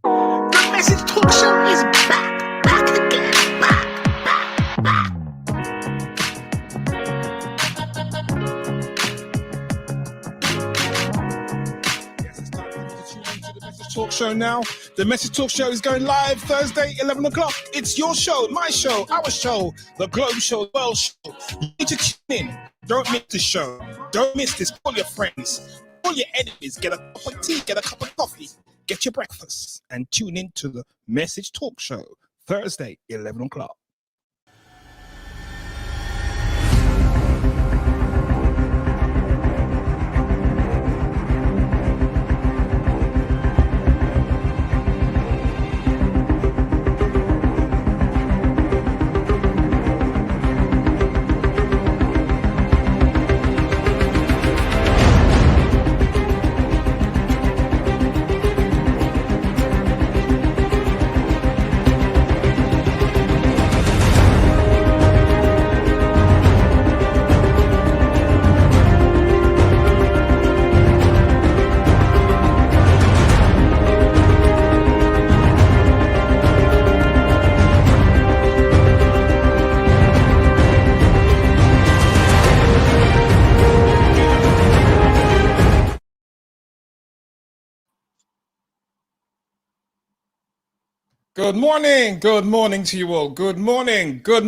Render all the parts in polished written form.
The Message Talk Show is back again, back. Yes, it's time for you to tune into the Message Talk Show now. The Message Talk Show is going live Thursday, 11 o'clock. It's your show, my show, our show, the Globe Show, the World Show. You need to tune in. Don't miss the show. Don't miss this. Call your friends. Call your enemies. Get a cup of tea. Get a cup of coffee. Get your breakfast. And tune in to the Message Talk Show, Thursday, 11 o'clock. Good morning to you all. Good morning to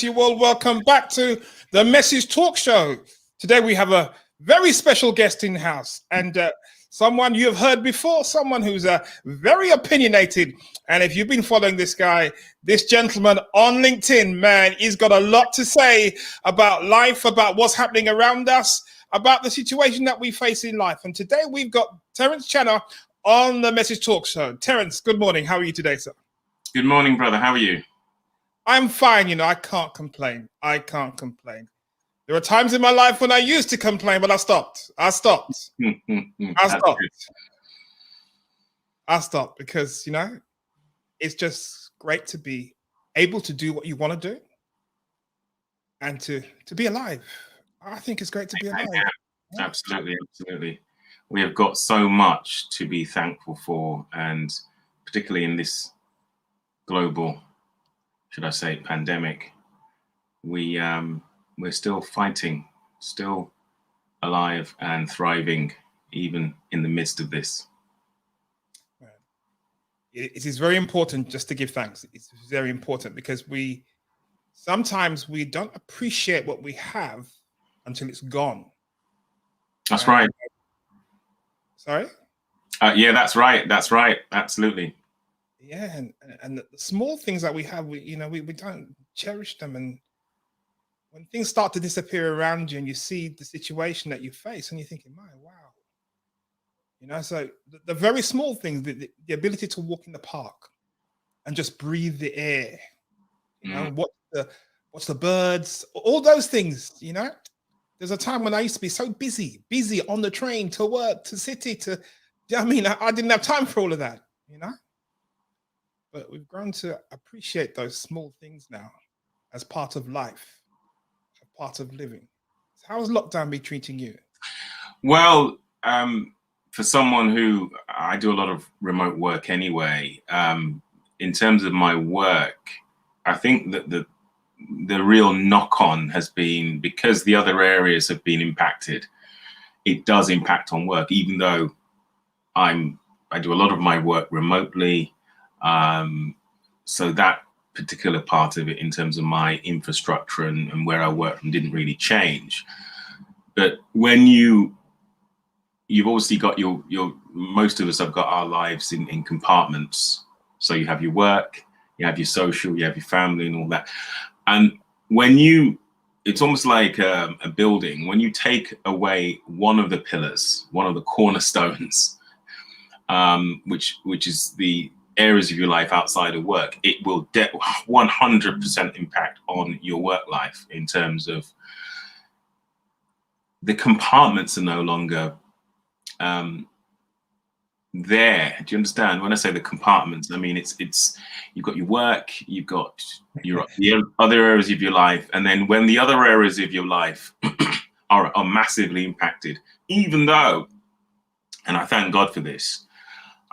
you all. Welcome back to the Message Talk Show. Today we have a very special guest in the house and someone you have heard before, someone who's very opinionated. And if you've been following this guy, this gentleman on LinkedIn, man, he's got a lot to say about life, about what's happening around us, about the situation that we face in life. And today we've got Terence Channer on the Message Talk Show. Terence, good morning. How are you today, sir? Good morning, brother. How are you? I'm fine. I can't complain. There were times in my life when I used to complain, but I stopped because, it's just great to be able to do what you want to do and to be alive. I think it's great to be alive. Yeah. Absolutely. We have got so much to be thankful for, and particularly in this global, should I say, pandemic, we're still fighting, still alive and thriving, even in the midst of this. It is very important just to give thanks. It's very important because sometimes we don't appreciate what we have until it's gone. That's right. Sorry? Yeah, that's right. Absolutely. Yeah, and the small things that we have, we don't cherish them. And when things start to disappear around you and you see the situation that you face and you're thinking, my, wow. So the very small things, the ability to walk in the park and just breathe the air, watch the birds, all those things, There's a time when I used to be so busy on the train to work, to city, I didn't have time for all of that, But we've grown to appreciate those small things now as part of life, as part of living. So how has lockdown been treating you? Well, for someone who, I do a lot of remote work anyway, in terms of my work, I think that the real knock-on has been, because the other areas have been impacted, it does impact on work, even though I do a lot of my work remotely. So that particular part of it, in terms of my infrastructure and where I work from, didn't really change. But when you've obviously got your most of us have got our lives in compartments. So you have your work, you have your social, you have your family and all that. And it's almost like a building. When you take away one of the pillars, one of the cornerstones, which is the areas of your life outside of work, it will 100% impact on your work life, in terms of the compartments are no longer there. Do you understand? When I say the compartments, I mean it's you've got your work, you've got the other areas of your life, and then when the other areas of your life are massively impacted, even though, and I thank God for this,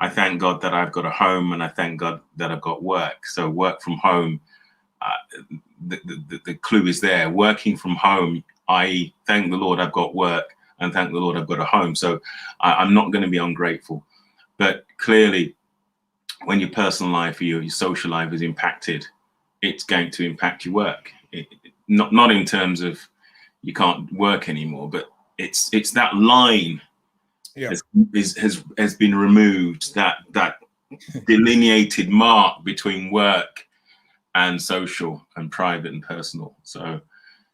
I thank God that I've got a home, and I thank God that I've got work. So work from home, the clue is there. Working from home, I thank the Lord I've got work, and thank the Lord I've got a home. So I'm not going to be ungrateful. But clearly, when your personal life or your social life is impacted, it's going to impact your work. Not in terms of you can't work anymore, but it's that line has been removed, that delineated mark between work and social and private and personal. So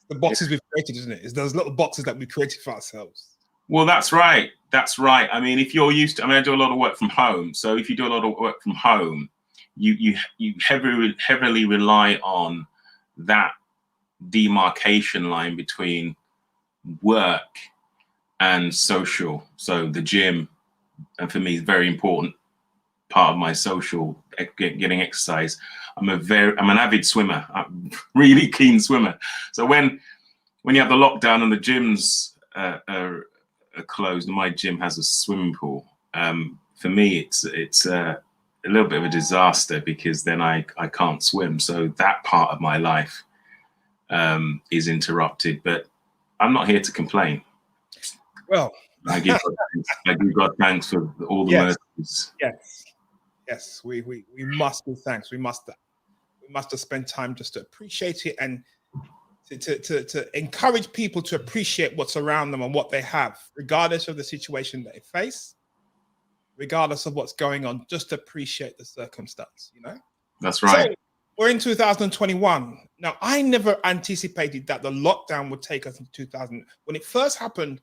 the boxes we've created, isn't it? It's those little boxes that we created for ourselves. Well, that's right. That's right. I mean, if you're used to, I mean, I do a lot of work from home. So if you do a lot of work from home, you heavily rely on that demarcation line between work and social. So the gym, and for me, is very important part of my social, getting exercise. I'm an avid swimmer. I'm a really keen swimmer. So when you have the lockdown and the gyms are closed, and my gym has a swimming pool, for me it's a little bit of a disaster, because then I can't swim. So that part of my life is interrupted. But I'm not here to complain. Well, I give God thanks for all the mercies. Yes, we must give thanks. We must have spent time just to appreciate it, and to encourage people to appreciate what's around them and what they have, regardless of the situation they face, regardless of what's going on. Just appreciate the circumstance, you know? That's right. So we're in 2021. Now, I never anticipated that the lockdown would take us into 2000. When it first happened,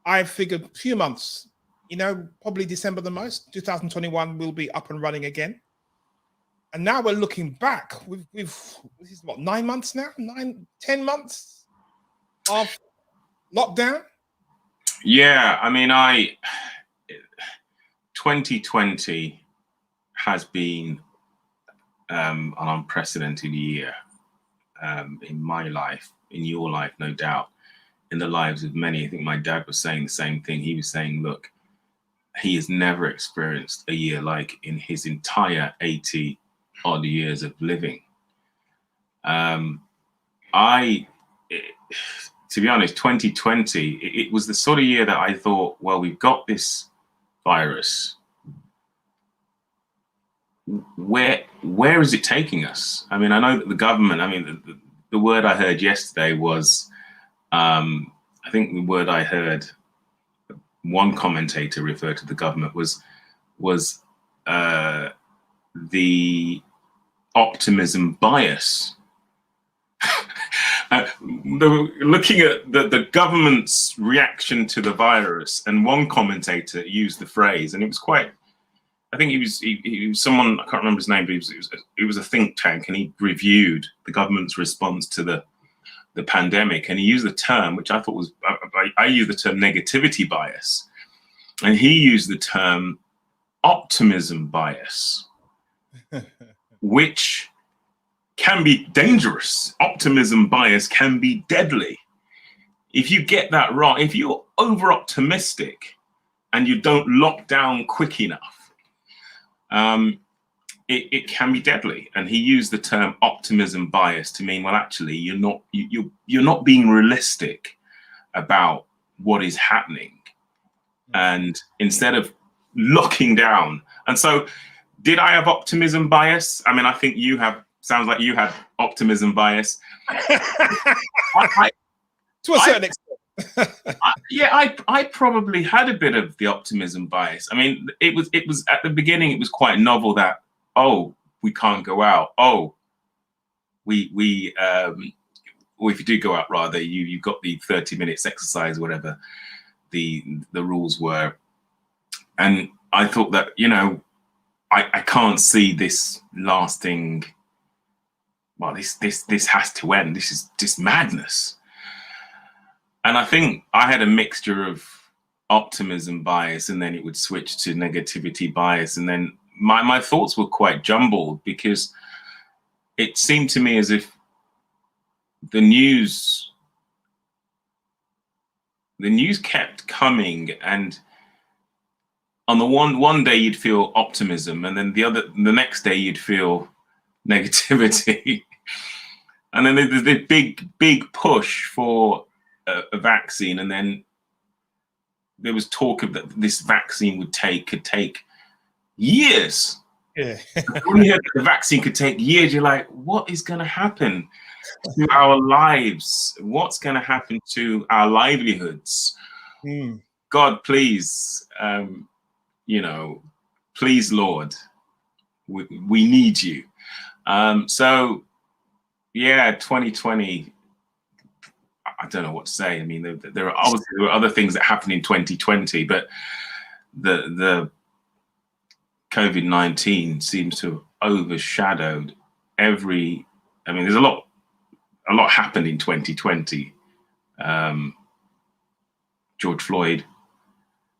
I figured a few months, you know, probably December the most. 2021 will be up and running again. And now we're looking back. We've this is what, 9 months now? 10 months of lockdown? Yeah, I mean, 2020 has been an unprecedented year in my life, in your life, no doubt, in the lives of many. I think my dad was saying the same thing. He was saying, look, he has never experienced a year like in his entire 80 odd years of living. To be honest, 2020, it was the sort of year that I thought, well, we've got this virus. Where is it taking us? I mean, I know that the government, I mean, the word I heard yesterday was, I think the word I heard one commentator refer to the government was the optimism bias. Looking at the government's reaction to the virus, and one commentator used the phrase, and it was quite, I think he was someone, I can't remember his name, but it was a think tank, and he reviewed the government's response to the pandemic, and he used the term, which I thought was, I use the term negativity bias, and he used the term optimism bias, which can be dangerous. Optimism bias can be deadly. If you get that wrong, if you're over optimistic and you don't lock down quick enough, it can be deadly. And he used the term optimism bias to mean, well, actually, you're not being realistic about what is happening. And instead of locking down, and so did I have optimism bias? I mean, I think you have. Sounds like you had optimism bias. To a certain extent. I probably had a bit of the optimism bias. I mean, it was at the beginning, it was quite novel that, oh, we can't go out. Oh, or if you do go out, rather, you've got the 30 minutes exercise, whatever the rules were. And I thought that, you know, I can't see this lasting. Well, this has to end. This is just madness. And I think I had a mixture of optimism bias, and then it would switch to negativity bias. And then my thoughts were quite jumbled, because it seemed to me as if the news kept coming, and on the one day you'd feel optimism, and then the next day you'd feel negativity. And then there's this big push for a vaccine, and then there was talk of that this vaccine could take years. Yeah. When you heard that the vaccine could take years, you're like, what is going to happen to our lives? What's going to happen to our livelihoods? God, please, please, Lord, we need you. So, yeah, 2020, I don't know what to say. I mean, there were other things that happened in 2020, but the COVID-19 seems to have overshadowed there's a lot happened in 2020. George Floyd.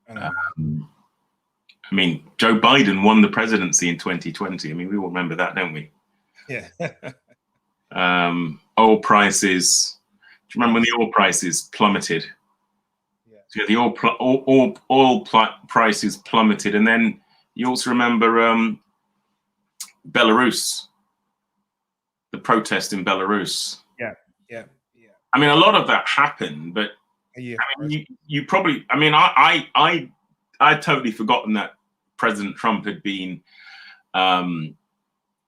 Joe Biden won the presidency in 2020. I mean, we all remember that, don't we? Yeah. Oil prices. Do you remember when the oil prices plummeted? Yeah. So the oil prices plummeted, and then you also remember Belarus, the protest in Belarus. Yeah. I mean, a lot of that happened, but yeah. I mean, you probably. I mean, I'd totally forgotten that President Trump had been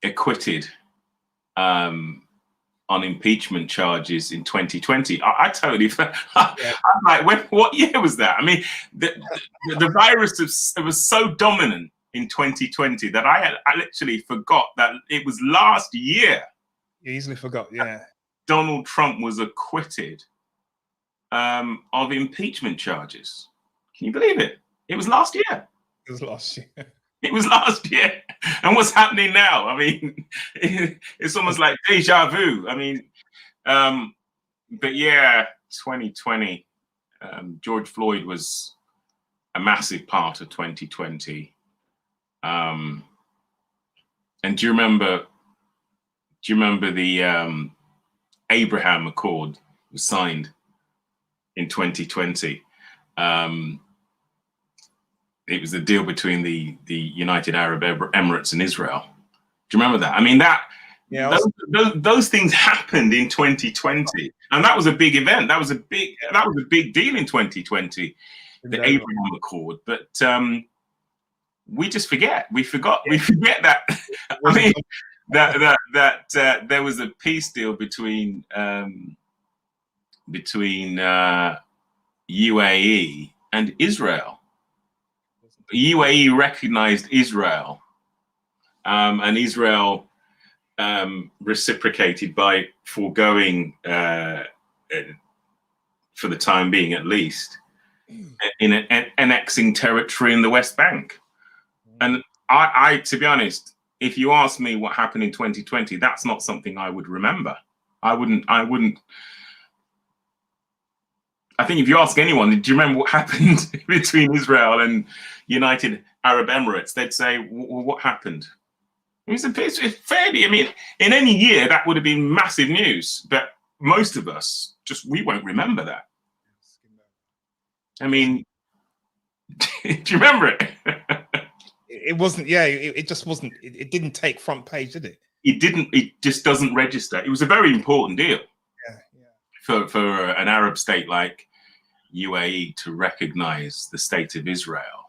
acquitted on impeachment charges in 2020. I totally. I'm like, what year was that? I mean, the virus was so dominant in 2020 that I literally forgot that it was last year. You easily forgot, yeah. Donald Trump was acquitted of impeachment charges. Can you believe it? It was last year. It was last year. It was last year. And what's happening now? I mean, it's almost like deja vu. I mean, but yeah, 2020, George Floyd was a massive part of 2020. And do you remember the Abraham Accord was signed in 2020? It was the deal between the United Arab Emirates and Israel. Do you remember that? I mean, those things happened in 2020, and that was a big event. That was a big deal in 2020, the Abraham Accord. But we just forget. We forget that. I mean, that there was a peace deal between UAE and Israel. UAE recognized Israel, and Israel reciprocated by foregoing, for the time being at least, in annexing territory in the West Bank. And I, to be honest, if you ask me what happened in 2020, that's not something I would remember. I wouldn't. I think if you ask anyone, do you remember what happened between Israel and United Arab Emirates? They'd say, well, what happened? It's fairly, I mean, in any year, that would have been massive news. But most of us, we won't remember that. I mean, do you remember it? It wasn't, yeah, it just wasn't, it didn't take front page, did it? It just doesn't register. It was a very important deal. For an Arab state like UAE to recognize the state of Israel,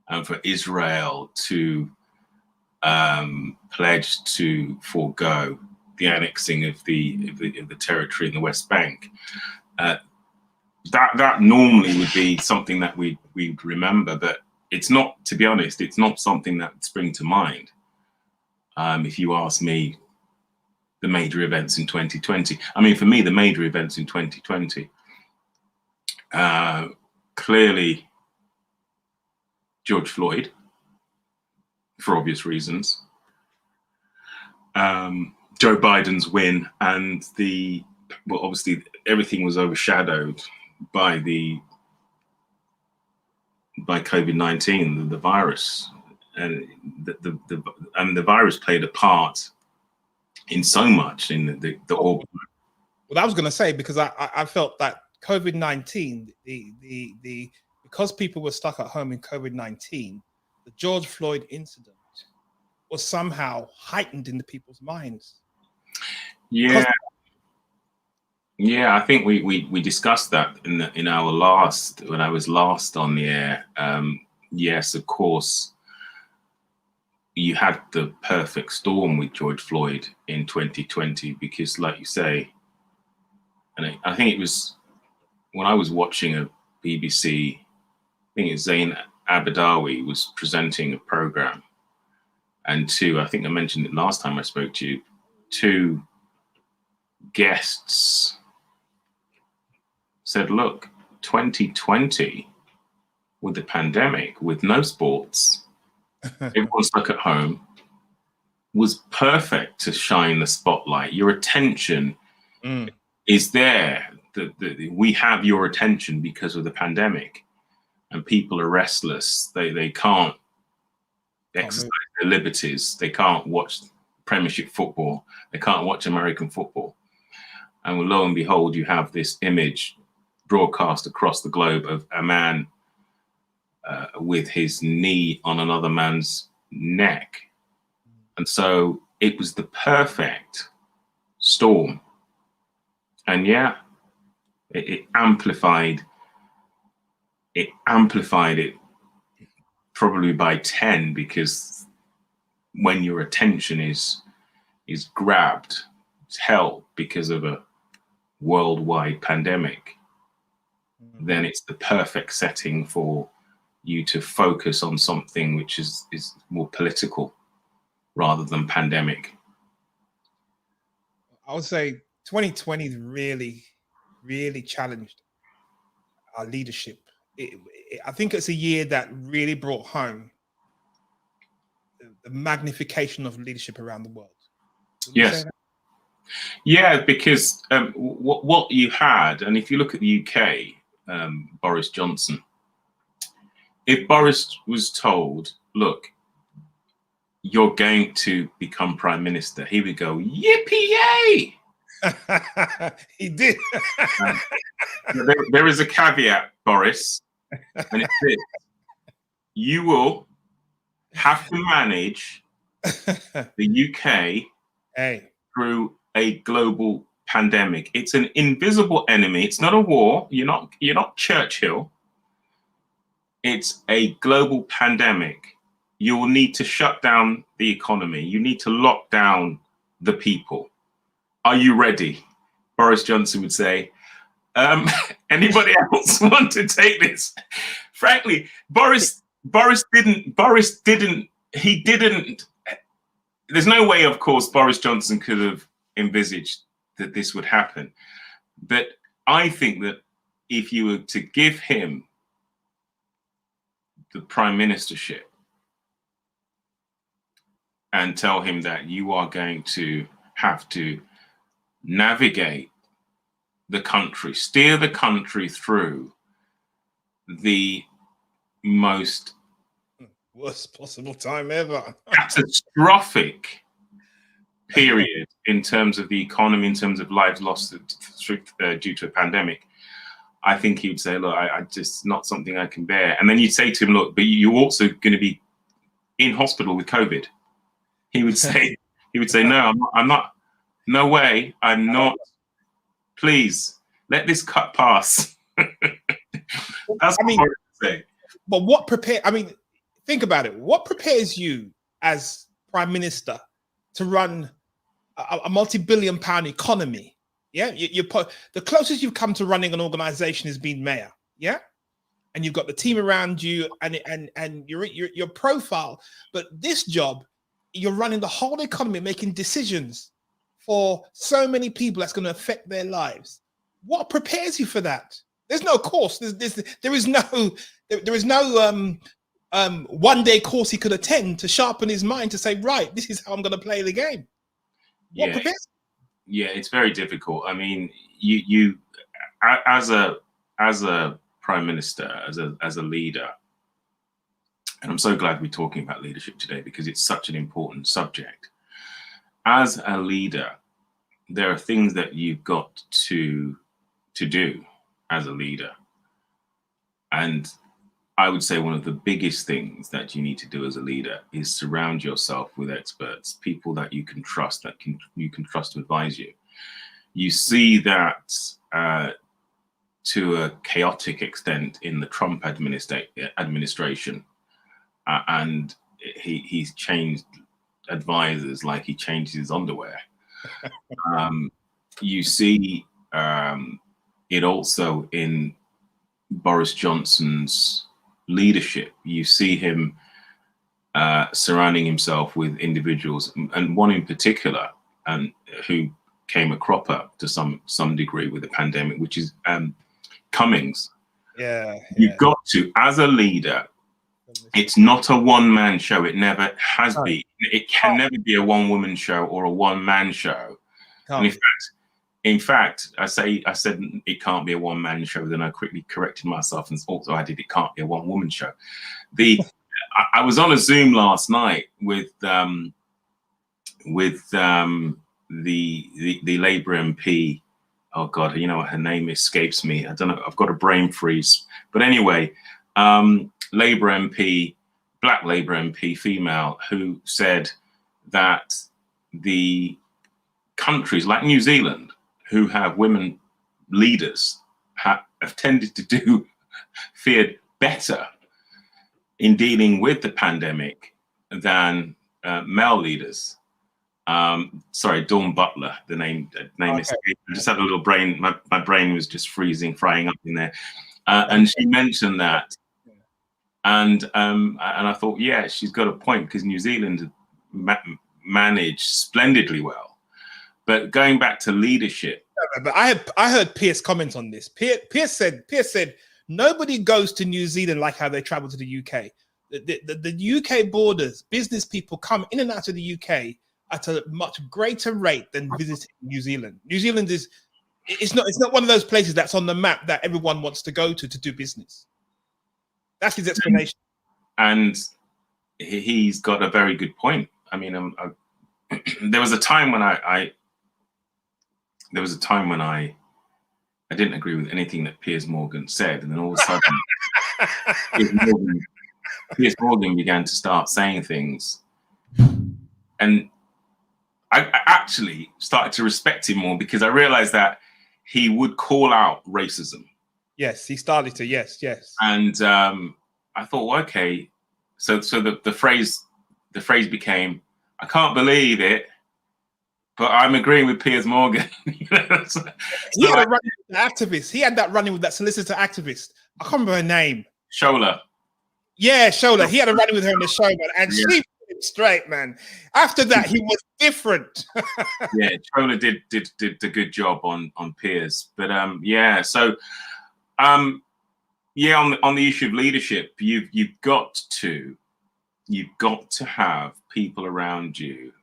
and for Israel to pledge to forego the annexing of the territory in the West Bank, that normally would be something that we'd remember, but it's not. To be honest, it's not something that would spring to mind. If you ask me, the major events in 2020. I mean, for me, the major events in 2020, clearly George Floyd, for obvious reasons, Joe Biden's win, and obviously everything was overshadowed by COVID-19, the virus, and the virus played a part in so much in the Well, I was going to say, because I felt that COVID-19, because people were stuck at home in COVID-19, the George Floyd incident was somehow heightened in the people's minds. Yeah. Yeah, I think we discussed that in our last, when I was last on the air. Yes, of course, you had the perfect storm with George Floyd in 2020 because, like you say, and I think it was when I was watching a BBC, I think it's Zain Abadawi was presenting a program, and I think I mentioned it last time I spoke to you, two guests said, look, 2020 with the pandemic, with no sports, everyone stuck at home, was perfect to shine the spotlight. Your attention is there. We have your attention because of the pandemic, and people are restless. They can't exercise their liberties. They can't watch Premiership football. They can't watch American football. And lo and behold, you have this image broadcast across the globe of a man with his knee on another man's neck. And so it was the perfect storm. And yeah, it amplified it probably by 10, because when your attention is grabbed, it's held because of a worldwide pandemic, then it's the perfect setting for you to focus on something which is more political rather than pandemic. I would say 2020 really, really challenged our leadership. I think it's a year that really brought home the magnification of leadership around the world. Yes. Yeah, because what you had, and if you look at the UK, Boris Johnson, if Boris was told, look, you're going to become prime minister, he would go, yippee-yay! He did. There is a caveat, Boris, and it's this. You will have to manage the UK through a global pandemic. It's an invisible enemy. It's not a war. You're not Churchill. It's a global pandemic. You will need to shut down the economy. You need to lock down the people. Are you ready? Boris Johnson would say. Anybody else want to take this? Frankly, Boris didn't. There's no way, of course, Boris Johnson could have envisaged that this would happen. But I think that if you were to give him the prime ministership and tell him that you are going to have to navigate the country, steer the country through the most worst possible time ever, catastrophic period in terms of the economy, in terms of lives lost due to a pandemic, I think he would say, look, I just not something I can bear. And then you'd say to him, look, but you're also going to be in hospital with COVID. He would say, no, I'm not, no way, I'm not. Please let this cut pass. That's what I would say. But think about it. What prepares you as prime minister to run a multi-billion-pound economy? Yeah, the closest you've come to running an organization is being mayor. Yeah, and you've got the team around you and your profile. But this job, you're running the whole economy, making decisions for so many people that's going to affect their lives. What prepares you for that? There's no course. There is no one-day course he could attend to sharpen his mind to say, right, this is how I'm going to play the game. What prepares? Yeah, it's very difficult. I mean, you as a prime minister, as a leader, and I'm so glad we're talking about leadership today because it's such an important subject. As a leader, there are things that you've got to do as a leader. And I would say one of the biggest things that you need to do as a leader is surround yourself with experts, people that you can trust, you can trust to advise you. You see that to a chaotic extent in the Trump administration, and he's changed advisors like he changed his underwear. You see it also in Boris Johnson's leadership. You see him surrounding himself with individuals, and one in particular, who came a cropper to some degree with the pandemic, which is Cummings. You've got to, as a leader, it's not a one-man show. It never has been. It can never be a one-woman show or a one-man show. And in fact, I said it can't be a one-man show. Then I quickly corrected myself and also added it can't be a one-woman show. I was on a Zoom last night with the Labour MP. Oh God, you know what, her name escapes me. I don't know. I've got a brain freeze. But anyway, Labour MP, black Labour MP, female, who said that the countries like New Zealand, who have women leaders, have tended to fared better in dealing with the pandemic than male leaders. Sorry, Dawn Butler, the name is. I just had a little brain. My brain was just freezing, frying up in there, and she mentioned that, and I thought, yeah, she's got a point, because New Zealand managed splendidly well. But going back to leadership, but I heard Pierce comment on this. Pierce said nobody goes to New Zealand like how they travel to the UK. The UK borders, business people come in and out of the UK at a much greater rate than visiting New Zealand. New Zealand it's not one of those places that's on the map that everyone wants to go to do business. That's his explanation. And he's got a very good point. I mean, there was a time when I didn't agree with anything that Piers Morgan said, and then all of a sudden Piers Morgan began to start saying things, and I actually started to respect him more, because I realized that he would call out racism. Yes, he started to. Yes. And I thought, well, okay, so the phrase became, I can't believe it, but I'm agreeing with Piers Morgan. He had a run with the activist. He had that running with that solicitor activist. I can't remember her name. Shola. Yeah, Shola. He had a running with her in the show, man, and she put him straight, man. After that, he was different. Yeah, Shola did a good job on Piers, but yeah. So, yeah, on the issue of leadership, you've got to have people around you.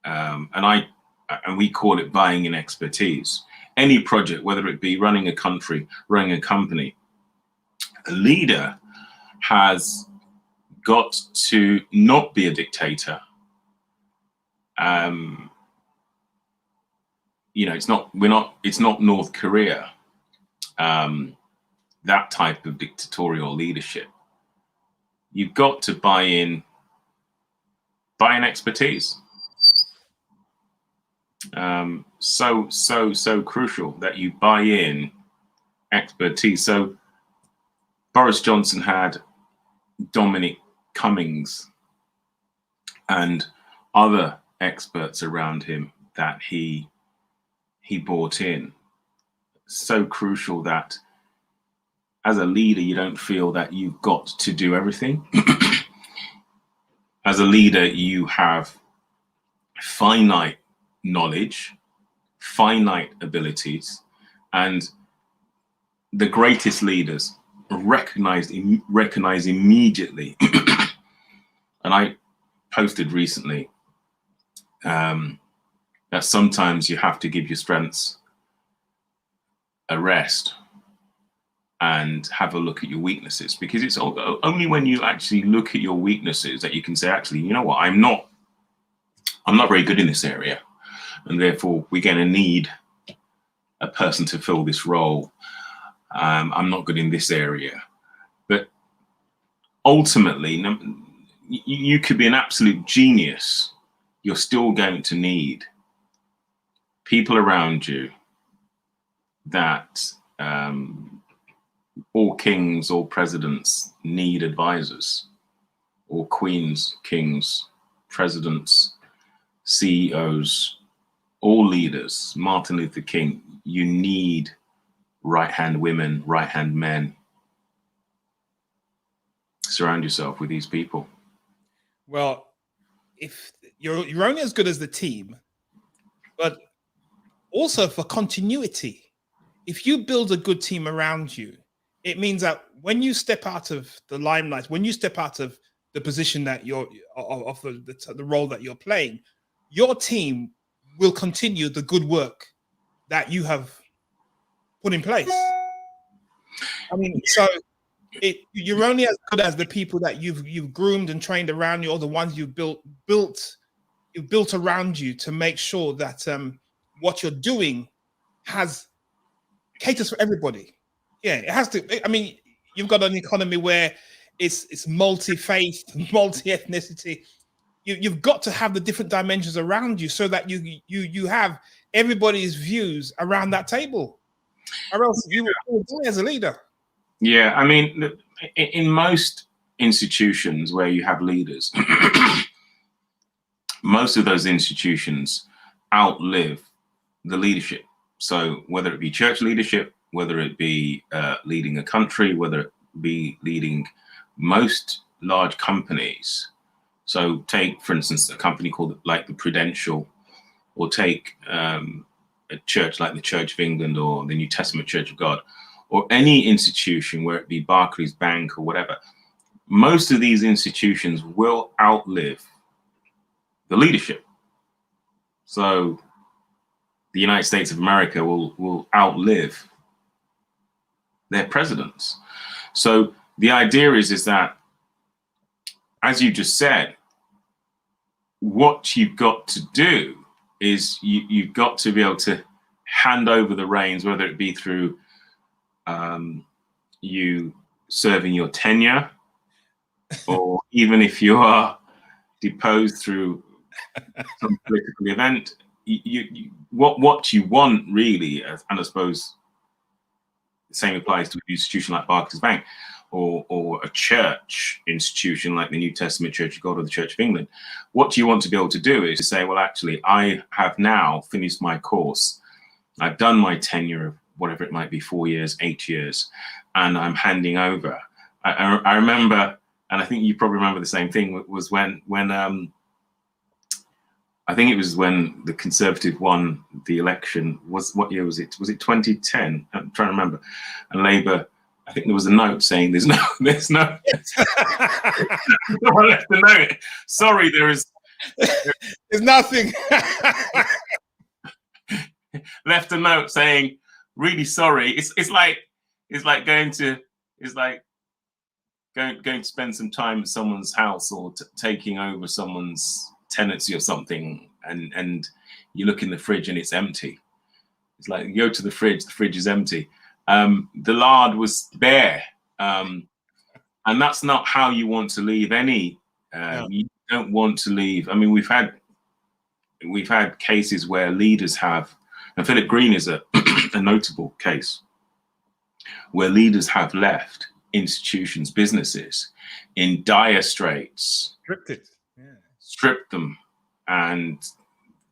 And we call it buying in expertise. Any project, whether it be running a country, running a company, a leader has got to not be a dictator. You know, it's not North Korea, that type of dictatorial leadership. You've got to buy in expertise. So crucial that you buy in expertise. So Boris Johnson had Dominic Cummings and other experts around him that he brought in. So crucial that as a leader, you don't feel that you've got to do everything. As a leader, you have finite knowledge, finite abilities, and the greatest leaders recognize immediately. And I posted recently that sometimes you have to give your strengths a rest and have a look at your weaknesses, because it's only when you actually look at your weaknesses that you can say, actually, you know what, I'm not very good in this area, and therefore we're going to need a person to fill this role. I'm not good in this area. But ultimately, you could be an absolute genius. You're still going to need people around you that all kings, all presidents need advisors, all queens, kings, presidents, CEOs, all leaders, Martin Luther King. You need right-hand women, right-hand men. Surround yourself with these people. Well, if you're only as good as the team, but also for continuity, if you build a good team around you, it means that when you step out of the limelight, when you step out of the position that you're of the role that you're playing, your team will continue the good work that you have put in place. I mean, so you're only as good as the people that you've groomed and trained around you, or the ones you've built around you to make sure that what you're doing caters for everybody. Yeah, it has to. I mean, you've got an economy where it's multi-faith, multi-ethnicity. You've got to have the different dimensions around you so that you have everybody's views around that table, or else you will die as a leader. Yeah, I mean, in most institutions where you have leaders, most of those institutions outlive the leadership. So whether it be church leadership, whether it be leading a country, whether it be leading most large companies. So take, for instance, a company called like the Prudential, or take a church like the Church of England or the New Testament Church of God, or any institution, where it be Barclays Bank or whatever. Most of these institutions will outlive the leadership. So the United States of America will outlive their presidents. So the idea is that, as you just said, what you've got to do is you've got to be able to hand over the reins, whether it be through you serving your tenure, or even if you are deposed through some political event. What you want really, and I suppose the same applies to an institution like Barclays Bank, or a church institution like the New Testament Church of God or the Church of England. What you want to be able to do is to say, well, actually, I have now finished my course. I've done my tenure of whatever it might be, 4 years, 8 years, and I'm handing over. I remember, and I think you probably remember the same thing, was when I think it was when the Conservative won the election. What year was it? Was it 2010? I'm trying to remember. And Labour, I think there was a note saying there's no someone left a note. Sorry, there's nothing. Left a note saying, really sorry. It's like going to spend some time at someone's house, or taking over someone's tenancy or something, and you look in the fridge and it's empty. It's like, you go to the fridge is empty. The lard was bare, and that's not how you want to leave any. No. You don't want to leave. I mean, we've had cases where leaders have, and Philip Green is a notable case, where leaders have left institutions, businesses in dire straits, stripped them, and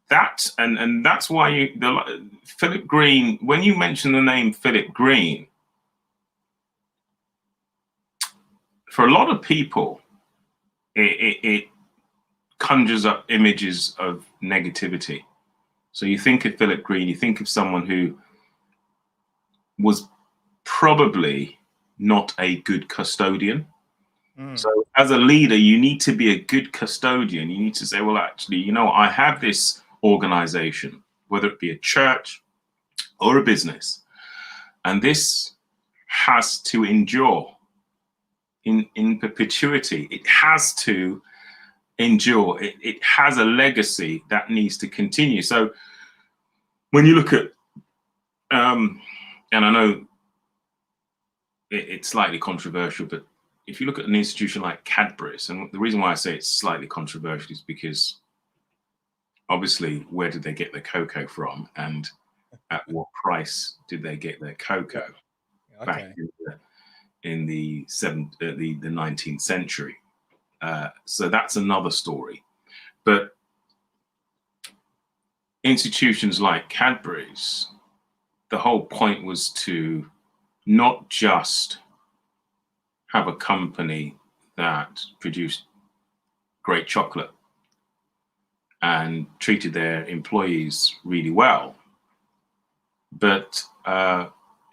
that's why Philip Green. When you mention the name Philip Green, for a lot of people, it conjures up images of negativity. So you think of Philip Green, you think of someone who was probably not a good custodian. So as a leader, you need to be a good custodian. You need to say, well, actually, I have this organization, whether it be a church or a business, and this has to endure in perpetuity. It has to endure. It has a legacy that needs to continue. So when you look at, and I know it's slightly controversial, but if you look at an institution like Cadbury's, and the reason why I say it's slightly controversial is because obviously, where did they get their cocoa from, and at what price did they get their cocoa back in the 19th century? So that's another story. But institutions like Cadbury's, the whole point was to not just have a company that produced great chocolate and treated their employees really well, but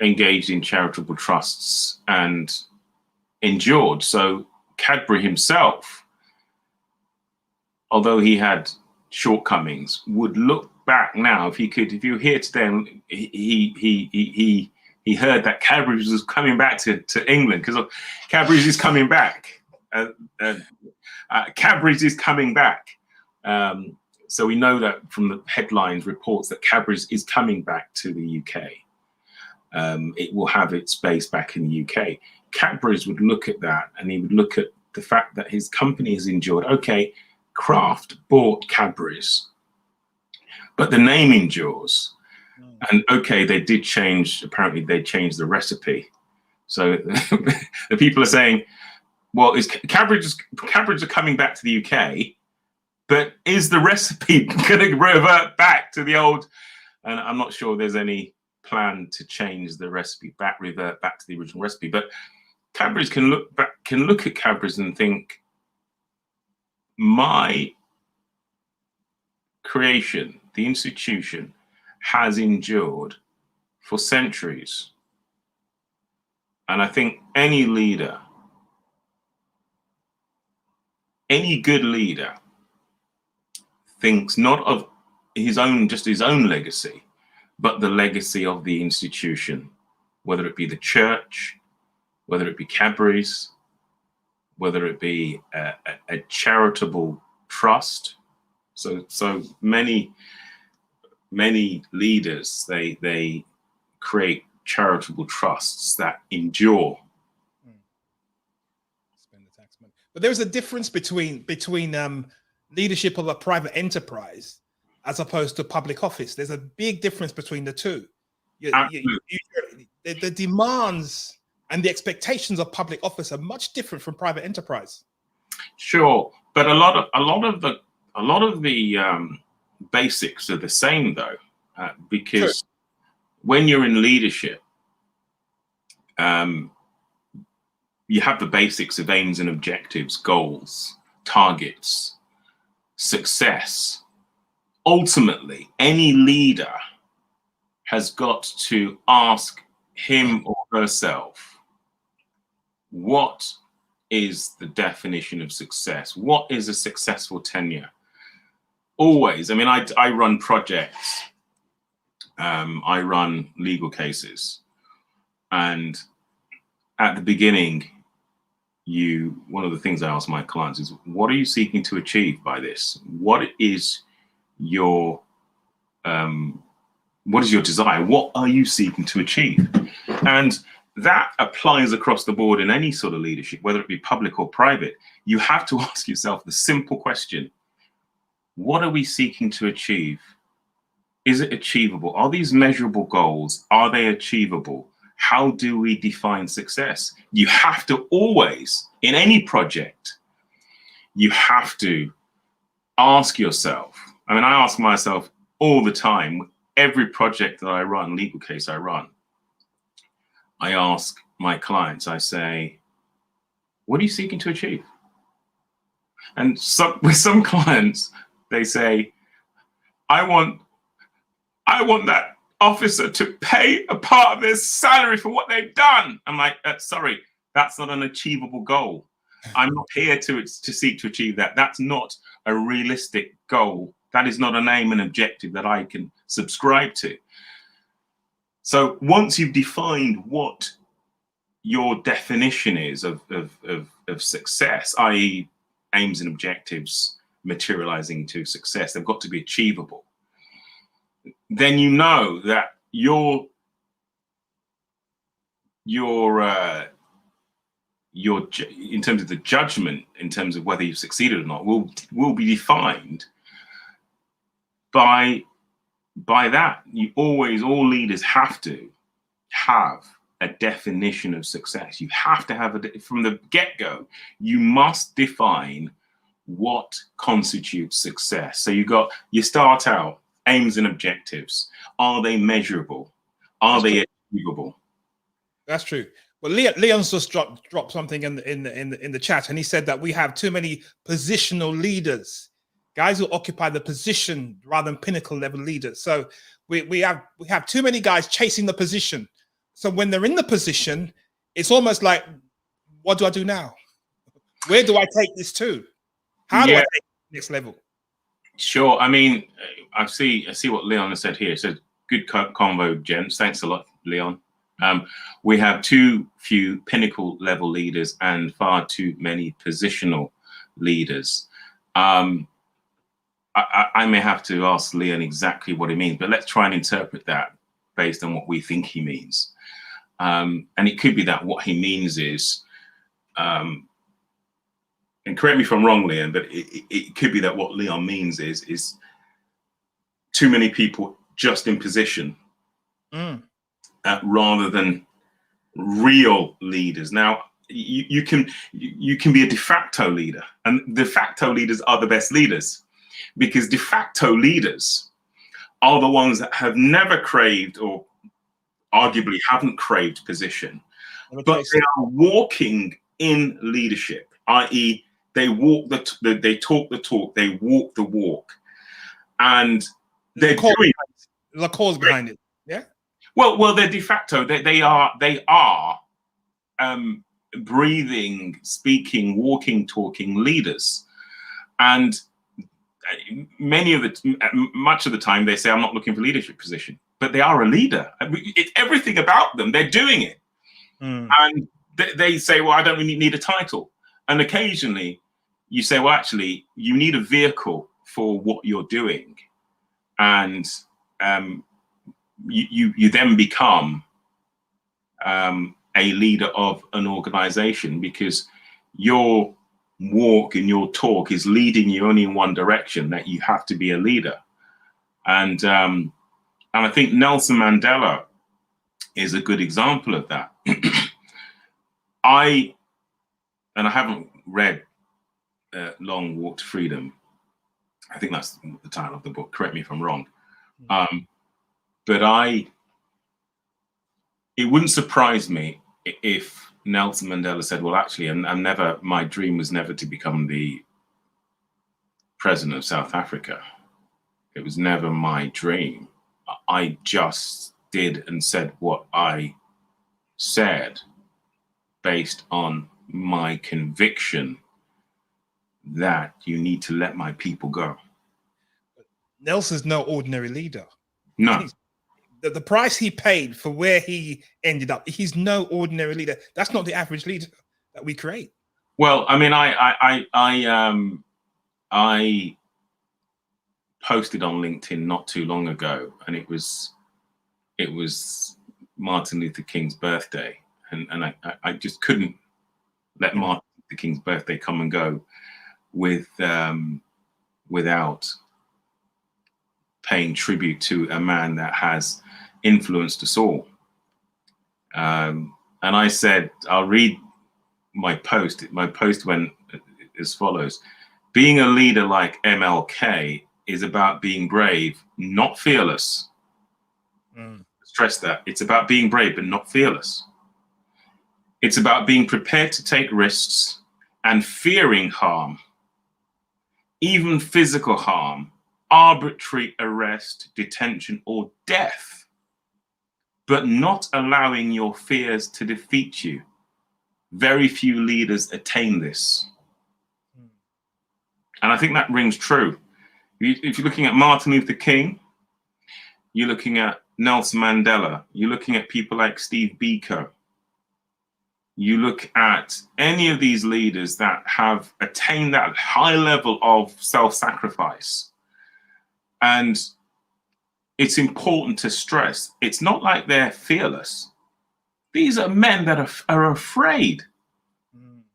engaged in charitable trusts and endured. So Cadbury himself, although he had shortcomings, would look back now, if you were here today and he heard that Cadbury's was coming back to England, because Cadbury's is coming back. Cadbury's is coming back. So we know that from the headlines reports that Cadbury's is coming back to the UK. It will have its base back in the UK. Cadbury's would look at that, and he would look at the fact that his company has endured. Okay, Kraft bought Cadbury's, but the name endures. And okay, they did change, apparently they changed the recipe. So the people are saying, well, Cadbury's are coming back to the UK, but is the recipe going to revert back to the old? And I'm not sure there's any plan to change the recipe revert back to the original recipe. But Cadbury's can look at Cadbury's and think, my creation, the institution, has endured for centuries. And I think any leader, any good leader, thinks not of his own legacy, but the legacy of the institution, whether it be the church, whether it be Cadbury's, whether it be a charitable trust. So many leaders, they create charitable trusts that endure. Spend the tax money. But there's a difference between leadership of a private enterprise as opposed to public office. There's a big difference between the two. The demands and the expectations of public office are much different from private enterprise. Sure, but a lot of the basics are the same though, because when you're in leadership, you have the basics of aims and objectives, goals, targets, success. Ultimately, any leader has got to ask him or herself, what is the definition of success? What is a successful tenure? Always. I mean, I run projects, I run legal cases, and at the beginning, one of the things I ask my clients is, what are you seeking to achieve by this? What is your desire? What are you seeking to achieve? And that applies across the board in any sort of leadership, whether it be public or private. You have to ask yourself the simple question: what are we seeking to achieve? Is it achievable? Are these measurable goals? Are they achievable? How do we define success? You have to always, in any project, you have to ask yourself. I mean, I ask myself all the time, every project that I run, legal case I run, I ask my clients, I say, what are you seeking to achieve? And with some clients, they say, I want that officer to pay a part of their salary for what they've done. I'm like, sorry, that's not an achievable goal. I'm not here to seek to achieve that. That's not a realistic goal. That is not an aim and objective that I can subscribe to. So once you've defined what your definition is of success, i.e. aims and objectives materializing to success, they've got to be achievable. Then you know that your in terms of the judgment, in terms of whether you've succeeded or not, will be defined by that. All leaders have to have a definition of success. You have to have from the get-go, you must define what constitutes success. So you start out aims and objectives. Are they measurable? Are they achievable? That's true. Well, Leon's just dropped something in the chat, and he said that we have too many positional leaders, guys who occupy the position rather than pinnacle level leaders. So we have too many guys chasing the position. So when they're in the position, it's almost like, what do I do now? Where do I take this to? How do I take it to the next level? Sure. I mean, I see what Leon has said here. It says, good convo, gents. Thanks a lot, Leon. We have too few pinnacle level leaders and far too many positional leaders. I may have to ask Leon exactly what he means, but let's try and interpret that based on what we think he means. And it could be that what he means is, and correct me if I'm wrong, Leon, but it could be that what Leon means is too many people just in position. Rather than real leaders. Now, you can be a de facto leader, and de facto leaders are the best leaders, because de facto leaders are the ones that have never craved, or arguably haven't craved, position, but they are walking in leadership, i.e., they walk they talk the talk, they walk the walk, and they're doing the cause behind it. Yeah. Well, they're de facto. They are breathing, speaking, walking, talking leaders, and much of the time they say, "I'm not looking for leadership position," but they are a leader. It's everything about them. They're doing it, and they say, "Well, I don't really need a title." And occasionally, you say, "Well, actually, you need a vehicle for what you're doing," and you then become a leader of an organization, because your walk and your talk is leading you only in one direction, that you have to be a leader. And I think Nelson Mandela is a good example of that. I haven't read Long Walk to Freedom. I think that's the title of the book. Correct me if I'm wrong. But it wouldn't surprise me if Nelson Mandela said, "Well, actually, my dream was never to become the president of South Africa. It was never my dream. I just did and said what I said based on my conviction that you need to let my people go." Nelson's no ordinary leader. No. The price he paid for where he ended up, he's no ordinary leader. That's not the average leader that we create. Well, I mean, I posted on LinkedIn not too long ago, and it was Martin Luther King's birthday, and I just couldn't let Martin Luther King's birthday come and go without paying tribute to a man that has influenced us all. And I said, I'll read my post. My post went as follows: being a leader like MLK is about being brave, not fearless. Stress that. It's about being brave, but not fearless. It's about being prepared to take risks and fearing harm, even physical harm, arbitrary arrest, detention, or death, but not allowing your fears to defeat you. Very few leaders attain this. And I think that rings true. If you're looking at Martin Luther King, you're looking at Nelson Mandela, you're looking at people like Steve Biko, you look at any of these leaders that have attained that high level of self-sacrifice. And it's important to stress, it's not like they're fearless. These are men that are afraid.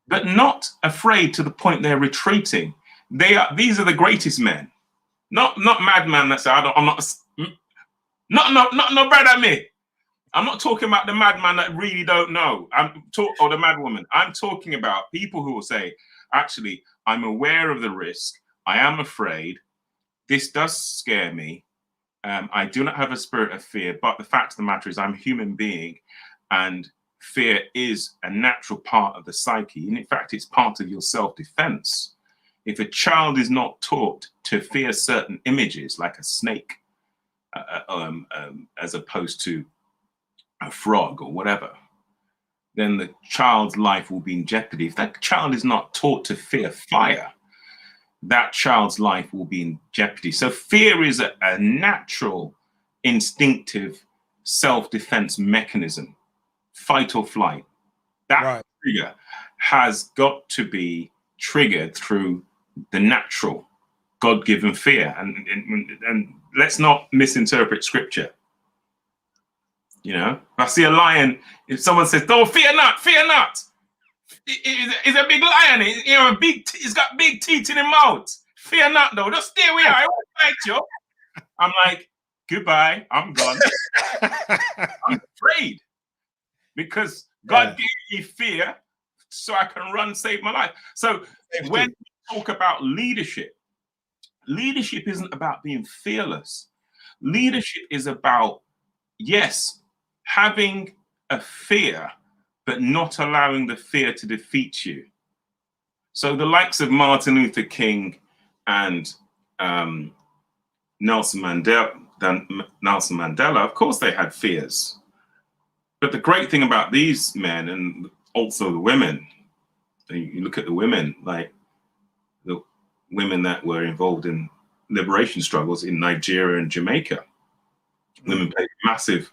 but not afraid to the point they're retreating. These are the greatest men, not madman that say, I'm not no brother me. I'm not talking about the madman that really don't know. Or the madwoman. I'm talking about people who will say, actually, I'm aware of the risk. I am afraid. This does scare me. I do not have a spirit of fear, but the fact of the matter is I'm a human being, and fear is a natural part of the psyche. And in fact, it's part of your self-defense. If a child is not taught to fear certain images, like a snake, as opposed to a frog or whatever, then the child's life will be in jeopardy. If that child is not taught to fear fire, that child's life will be in jeopardy. So fear is a natural, instinctive self-defense mechanism, fight or flight. That trigger has got to be triggered through the natural, God-given fear. And let's not misinterpret scripture. You know, if I see a lion, if someone says, "Oh, fear not, fear not," it's a big lion. He's got big teeth in his mouth. Fear not, though. Just stay where I won't fight you. I'm like, goodbye. I'm gone. I'm afraid because God gave me fear so I can run, save my life. So when we talk about leadership, leadership isn't about being fearless. Leadership is about, yes, having a fear, but not allowing the fear to defeat you. So the likes of Martin Luther King and Nelson Mandela, of course they had fears. But the great thing about these men, and also the women, you look at the women, like the women that were involved in liberation struggles in Nigeria and Jamaica. Women played massive,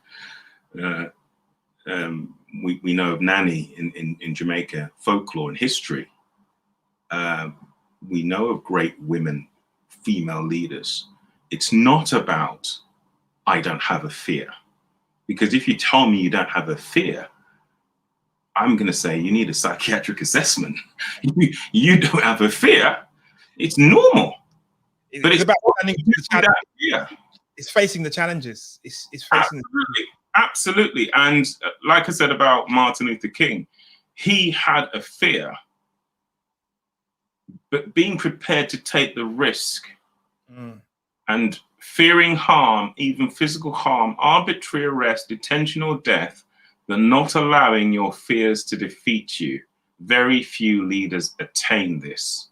we know of Nani in Jamaica, folklore and history. We know of great women, female leaders. It's not about, I don't have a fear. Because if you tell me you don't have a fear, I'm going to say you need a psychiatric assessment. You don't have a fear. It's normal. But it's about it's facing the challenges. It's facing absolutely. And like I said about Martin Luther King, he had a fear, but being prepared to take the risk and fearing harm, even physical harm, arbitrary arrest, detention, or death, but not allowing your fears to defeat you. Very few leaders attain this.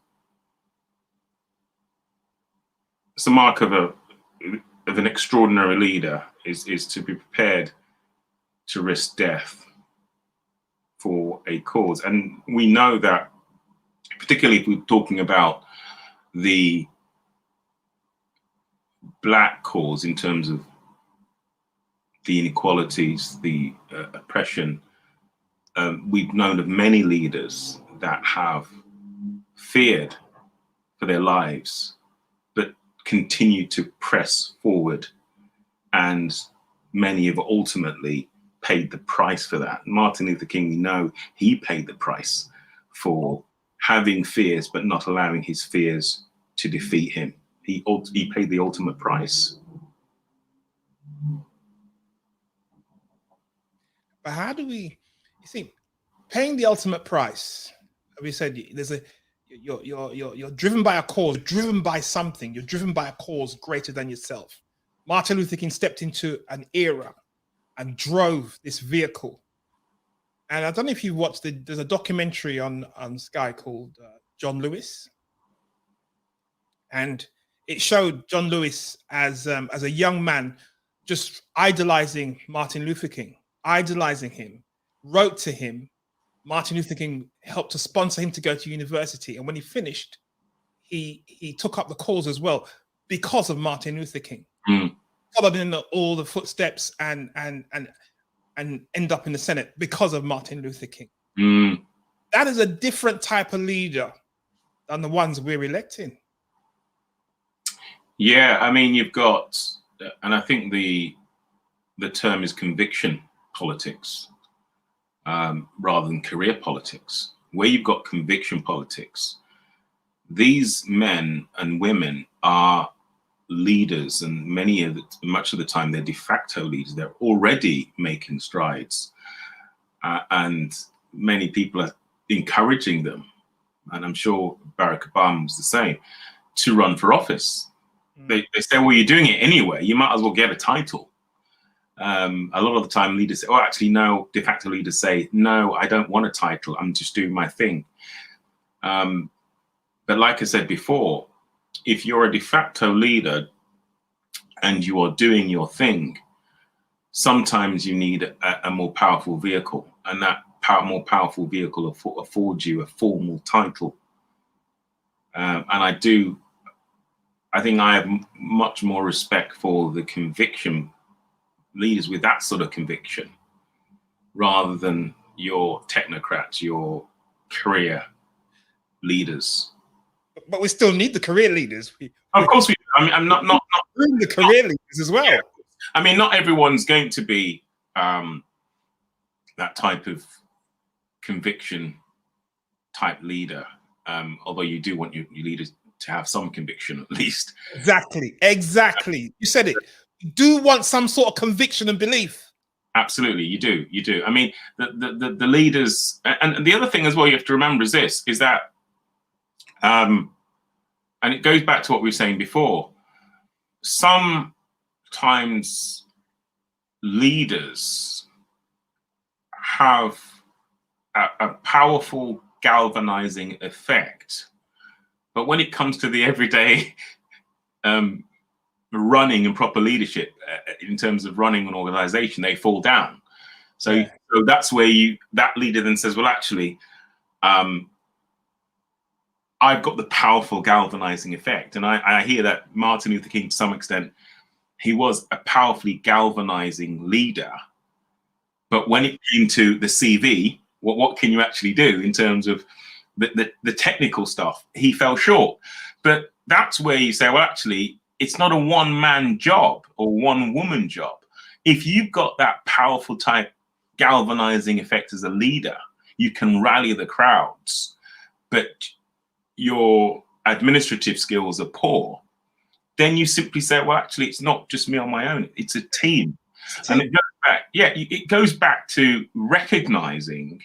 It's a mark of an extraordinary leader is to be prepared to risk death for a cause. And we know that, particularly if we're talking about the Black cause in terms of the inequalities, the oppression, we've known of many leaders that have feared for their lives, but continued to press forward. And many have ultimately paid the price for that. Martin Luther King, we know he paid the price for having fears, but not allowing his fears to defeat him. He paid the ultimate price. But how do we, you see, paying the ultimate price? We said there's you're driven by a cause, driven by something. You're driven by a cause greater than yourself. Martin Luther King stepped into an era and drove this vehicle. And I don't know if you watched there's a documentary on Sky called John Lewis, and it showed John Lewis as a young man just idolizing Martin Luther King, idolizing him, wrote to him. Martin Luther King helped to sponsor him to go to university, and when he finished, he took up the cause as well because of Martin Luther King. Followed in all the footsteps and end up in the Senate because of Martin Luther King. That is a different type of leader than the ones we're electing. Yeah, I mean, you've got, and I think the term is conviction politics rather than career politics. where you've got conviction politics, these men and women are leaders, and much of the time they're de facto leaders. They're already making strides, and many people are encouraging them, and I'm sure Barack Obama was the same, to run for office. They say, well, you're doing it anyway, you might as well get a title. A lot of the time leaders say, oh, actually, no, de facto leaders say, no, I don't want a title, I'm just doing my thing. But like I said before, if you're a de facto leader and you are doing your thing, sometimes you need a more powerful vehicle, and that more powerful vehicle affords you a formal title. And I think I have much more respect for the conviction leaders with that sort of conviction, rather than your technocrats, your career leaders. But we still need the career leaders. Of course we do. I mean, I'm not the career leaders as well. Yeah. I mean, not everyone's going to be that type of conviction type leader. Although you do want your leaders to have some conviction at least. Exactly. You said it. You do want some sort of conviction and belief. Absolutely, you do. I mean, the leaders, and the other thing as well you have to remember is this, is that, and it goes back to what we were saying before, sometimes leaders have a powerful galvanizing effect, but when it comes to the everyday running and proper leadership, in terms of running an organization, they fall down. So that's where that leader then says, well, actually, I've got the powerful galvanizing effect. And I hear that Martin Luther King, to some extent, he was a powerfully galvanizing leader. But when it came to the CV, what can you actually do in terms of the technical stuff? He fell short. But that's where you say, well, actually, it's not a one-man job or one-woman job. If you've got that powerful type galvanizing effect as a leader, you can rally the crowds, but your administrative skills are poor, then you simply say, well, actually, it's not just me on my own, it's a team. And it goes back, it goes back to recognizing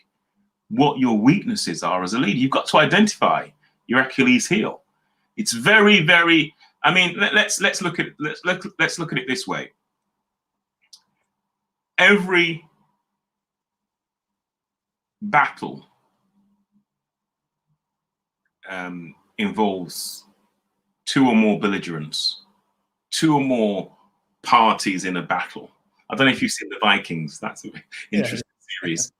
what your weaknesses are as a leader. You've got to identify your Achilles heel. It's very, very, I mean, let's look at it this way. Every battle involves two or more belligerents, two or more parties in a battle. I don't know if you've seen the Vikings. That's an interesting series.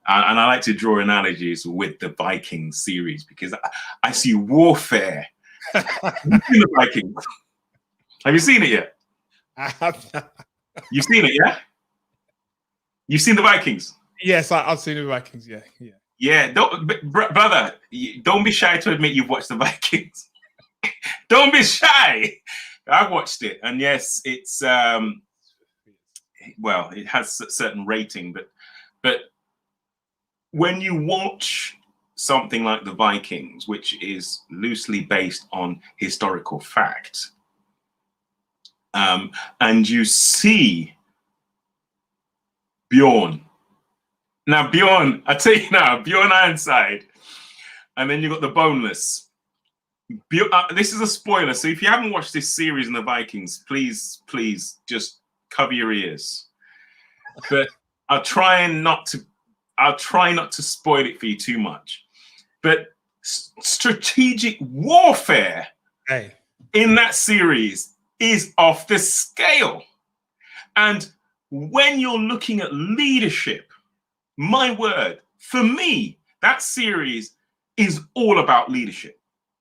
And I like to draw analogies with the Vikings series because I see warfare. You've seen the Vikings. Have you seen it yet? I have not. You've seen it, yeah? You've seen the Vikings? Yes, I've seen the Vikings, yeah. Yeah, brother, don't be shy to admit you've watched the Vikings. Don't be shy. I've watched it, and yes, it's well, it has a certain rating, but when you watch something like the Vikings, which is loosely based on historical fact, and you see Bjorn. Now, Bjorn, I tell you now, Bjorn Ironside, and then you got the Boneless. This is a spoiler, so if you haven't watched this series in the Vikings, please just cover your ears. But I'll try not to spoil it for you too much. But strategic warfare in that series is off the scale. And when you're looking at leadership, my word, for me, that series is all about leadership.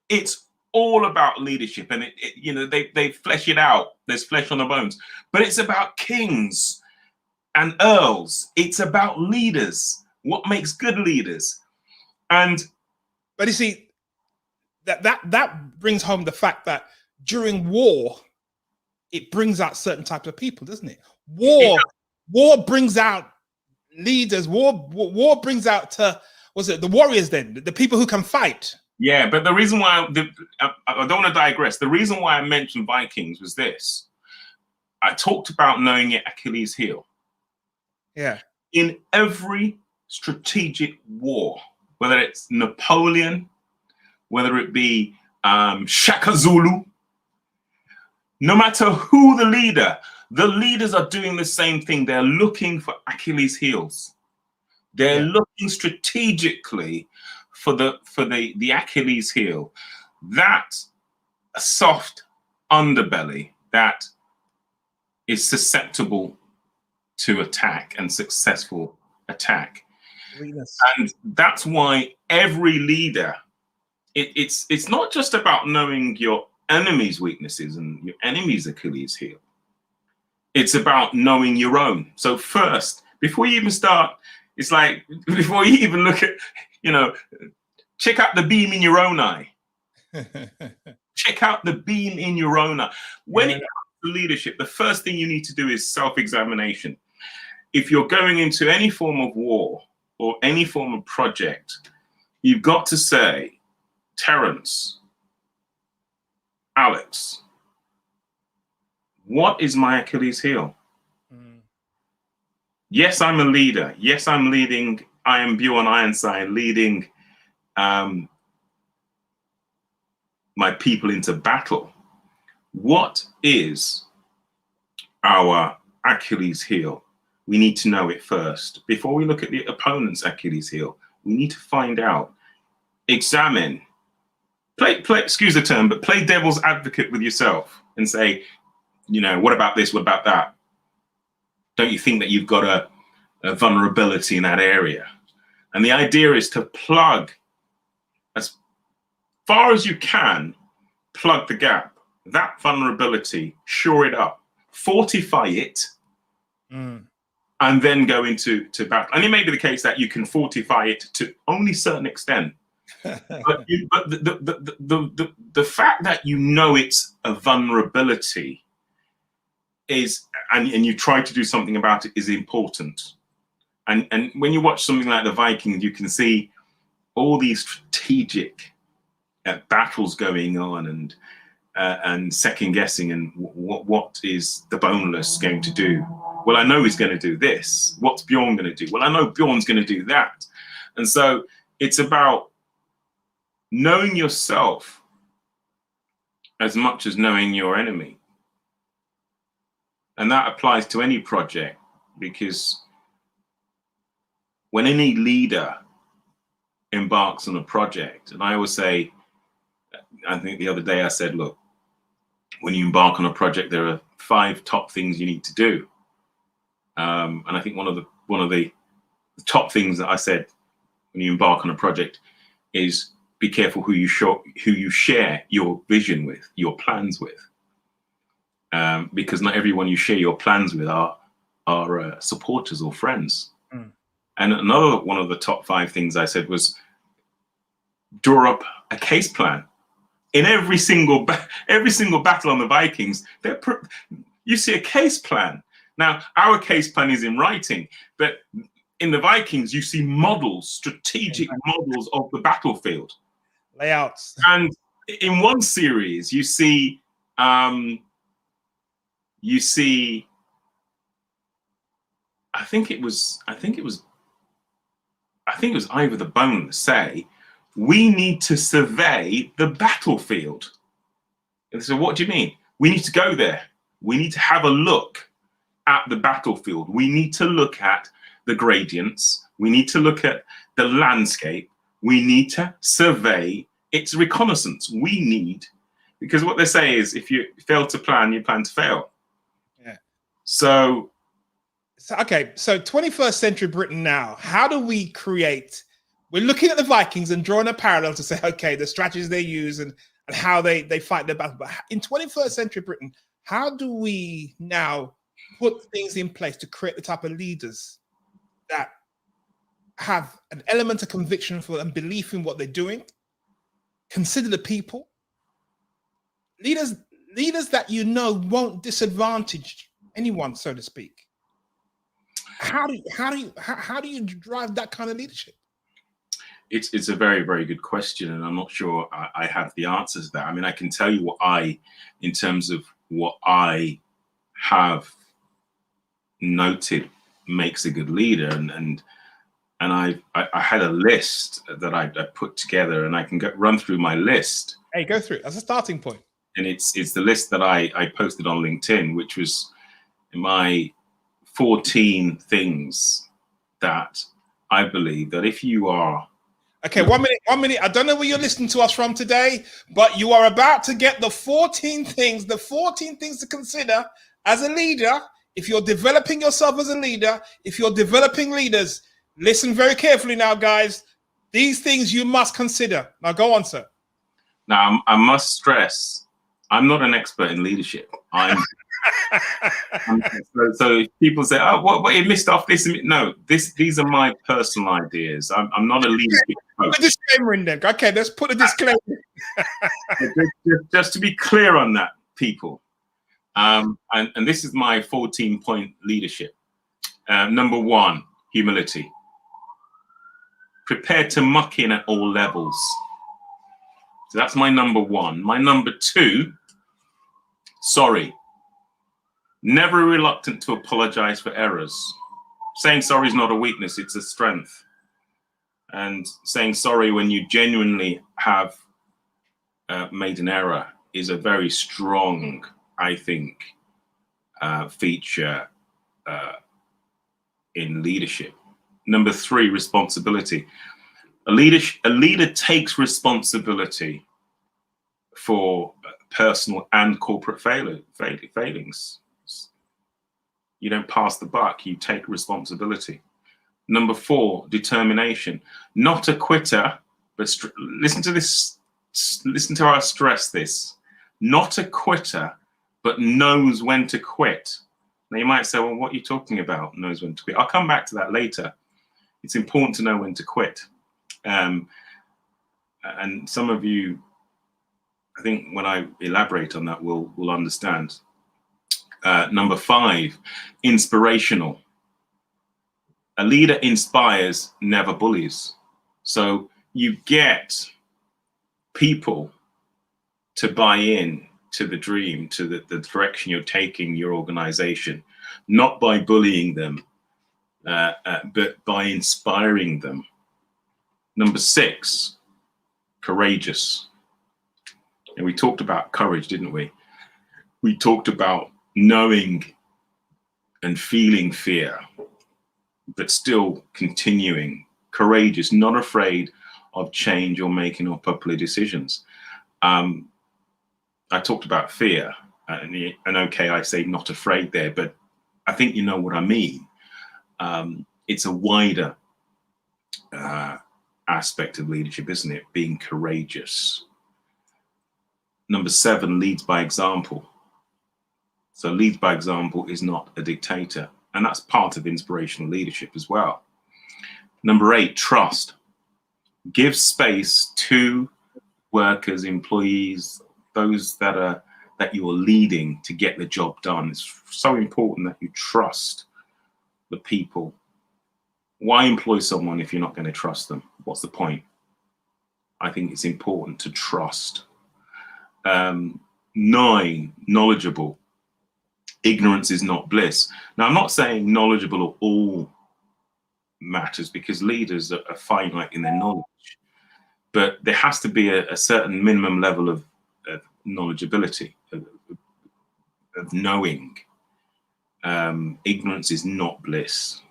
It's all about leadership, and they flesh it out. There's flesh on the bones, but it's about kings and earls. It's about leaders. What makes good leaders? But you see, that brings home the fact that during war, it brings out certain types of people, doesn't it? War brings out leaders. War brings out was it the warriors then, the people who can fight? Yeah, but the reason why I don't want to digress. The reason why I mentioned Vikings was this: I talked about knowing your Achilles heel. Yeah. In every strategic war, whether it's Napoleon, whether it be Shaka Zulu, no matter who the leaders are doing the same thing. They're looking for Achilles heels. They're looking strategically for the Achilles heel, that soft underbelly that is susceptible to attack and successful attack. Weakness. And that's why every leader, it's not just about knowing your enemy's weaknesses and your enemy's Achilles heel. It's about knowing your own. So first, before you even start, it's like before you even look at, check out the beam in your own eye. Check out the beam in your own eye. When it comes to leadership, the first thing you need to do is self-examination. If you're going into any form of war or any form of project, you've got to say, Terence, Alex, what is my Achilles heel? Yes, I'm a leader. Yes, I'm leading. I am Bjorn Ironside, leading my people into battle. What is our Achilles heel? We need to know it first. Before we look at the opponent's Achilles heel, we need to find out, examine, play, excuse the term, but play devil's advocate with yourself and say, what about this? What about that? Don't you think that you've got a vulnerability in that area? And the idea is to plug, as far as you can, plug the gap, that vulnerability, shore it up, fortify it, and then go into battle. And it may be the case that you can fortify it to only a certain extent. but the fact that it's a vulnerability is, and you try to do something about it, is important. And when you watch something like the Vikings, you can see all these strategic battles going on and second guessing, and what is the boneless going to do? Well, I know he's going to do this. What's Bjorn going to do? Well, I know Bjorn's going to do that. And so it's about knowing yourself as much as knowing your enemy. And that applies to any project, because when any leader embarks on a project, and I always say, I think the other day I said, look, when you embark on a project, there are 5 top things you need to do. And I think one of the top things that I said when you embark on a project is be careful who you share your vision with, your plans with. Because not everyone you share your plans with are supporters or friends. And another one of the top 5 things I said was draw up a case plan. In every single battle on the Vikings, you see a case plan. Now, our case plan is in writing, but in the Vikings, you see models, strategic models of the battlefield. Layouts. And in one series, you see I think it was Ivor the Boneless say, we need to survey the battlefield. And so what do you mean? We need to go there. We need to have a look at the battlefield. We need to look at the gradients. We need to look at the landscape. We need to survey its reconnaissance. Because what they say is, if you fail to plan, you plan to fail. Yeah. So 21st century Britain now, how do we create, we're looking at the Vikings and drawing a parallel to say, okay, the strategies they use and how they fight their battle. But in 21st century Britain, how do we now put things in place to create the type of leaders that have an element of conviction for and belief in what they're doing, consider the people, leaders that won't disadvantage anyone, so to speak? How do you drive that kind of leadership? It's a very, very good question, and I'm not sure I have the answers to that. I mean, I can tell you in terms of what I have noted makes a good leader, and I had a list that I put together, and I can run through my list. Hey, go through it. That's a starting point. And it's the list that I posted on LinkedIn, which was my 14 things that I believe that if you are. Okay, 1 minute, 1 minute. I don't know where you're listening to us from today, but you are about to get the 14 things to consider as a leader. If you're developing yourself as a leader, if you're developing leaders, listen very carefully now, guys. These things you must consider. Now, go on, sir. Now, I must stress, I'm not an expert in leadership. So if people say, "Oh, what you missed off this?" No, these are my personal ideas. I'm not a leadership coach. Put a disclaimer in there. Okay, let's put a disclaimer. just to be clear on that, people. And this is my 14-point leadership. Number 1, humility. Prepare to muck in at all levels. So that's my number 1. My number 2, sorry. Never reluctant to apologize for errors. Saying sorry is not a weakness, it's a strength. And saying sorry when you genuinely have made an error is a very strong, I think, feature in leadership. Number 3, responsibility. A leader takes responsibility for personal and corporate failings. You don't pass the buck, you take responsibility. Number 4, determination. Not a quitter, but listen to this. Listen to how I stress this. Not a quitter, but knows when to quit. Now you might say, well, what are you talking about? Knows when to quit. I'll come back to that later. It's important to know when to quit. And some of you, I think when I elaborate on that, will understand. Number 5, inspirational. A leader inspires, never bullies. So you get people to buy in to the dream, to the direction you're taking your organization, not by bullying them, but by inspiring them. Number 6, courageous. And we talked about courage, didn't we? We talked about knowing and feeling fear, but still continuing. Courageous, not afraid of change or making unpopular decisions. I talked about fear, and okay, I say not afraid there, but I think you know what I mean. It's a wider aspect of leadership, isn't it? Being courageous. Number 7, leads by example. So leads by example is not a dictator, and that's part of inspirational leadership as well. Number 8, trust. Give space to workers, employees, those that you are leading to get the job done. It's so important that you trust the people. Why employ someone if you're not going to trust them? What's the point? I think it's important to trust. 9, knowledgeable. Ignorance is not bliss. Now, I'm not saying knowledgeable of all matters, because leaders are finite in their knowledge, but there has to be a certain minimum level of knowledgeability, of knowing. Ignorance is not bliss.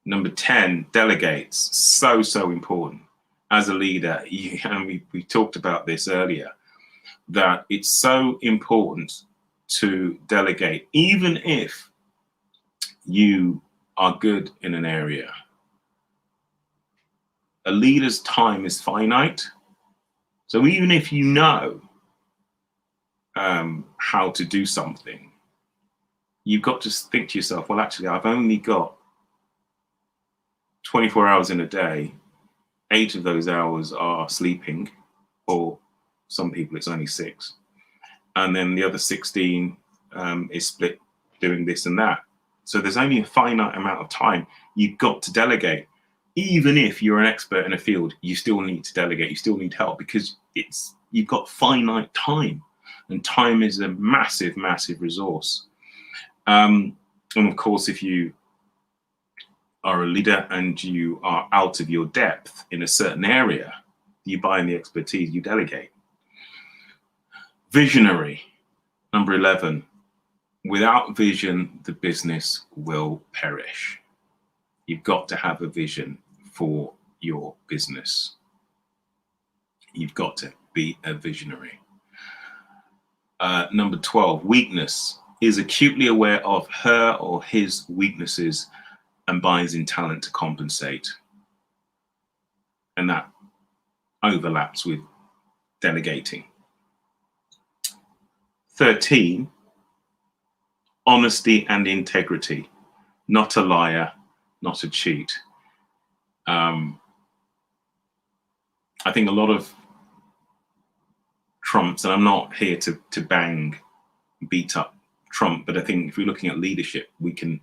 Number 10, delegates. So important. As a leader, and we talked about this earlier, that it's so important to delegate, even if you are good in an area. A leader's time is finite. So even if you know how to do something, you've got to think to yourself, well, actually, I've only got 24 hours in a day. 8 of those hours are sleeping, or some people it's only 6. And then the other 16 is split doing this and that. So there's only a finite amount of time. You've got to delegate. even if you're an expert in a field, you still need to delegate, you still need help, because you've got finite time, and time is a massive, massive resource. And of course, if you are a leader and you are out of your depth in a certain area, you buy in the expertise, you delegate. Visionary, number 11. Without vision, the business will perish. You've got to have a vision for your business. You've got to be a visionary. Number 12, weakness, is acutely aware of her or his weaknesses and buys in talent to compensate. And that overlaps with delegating. 13, honesty and integrity, not a liar, not a cheat. I think a lot of Trumps, and I'm not here to beat up Trump, but I think if we're looking at leadership, we can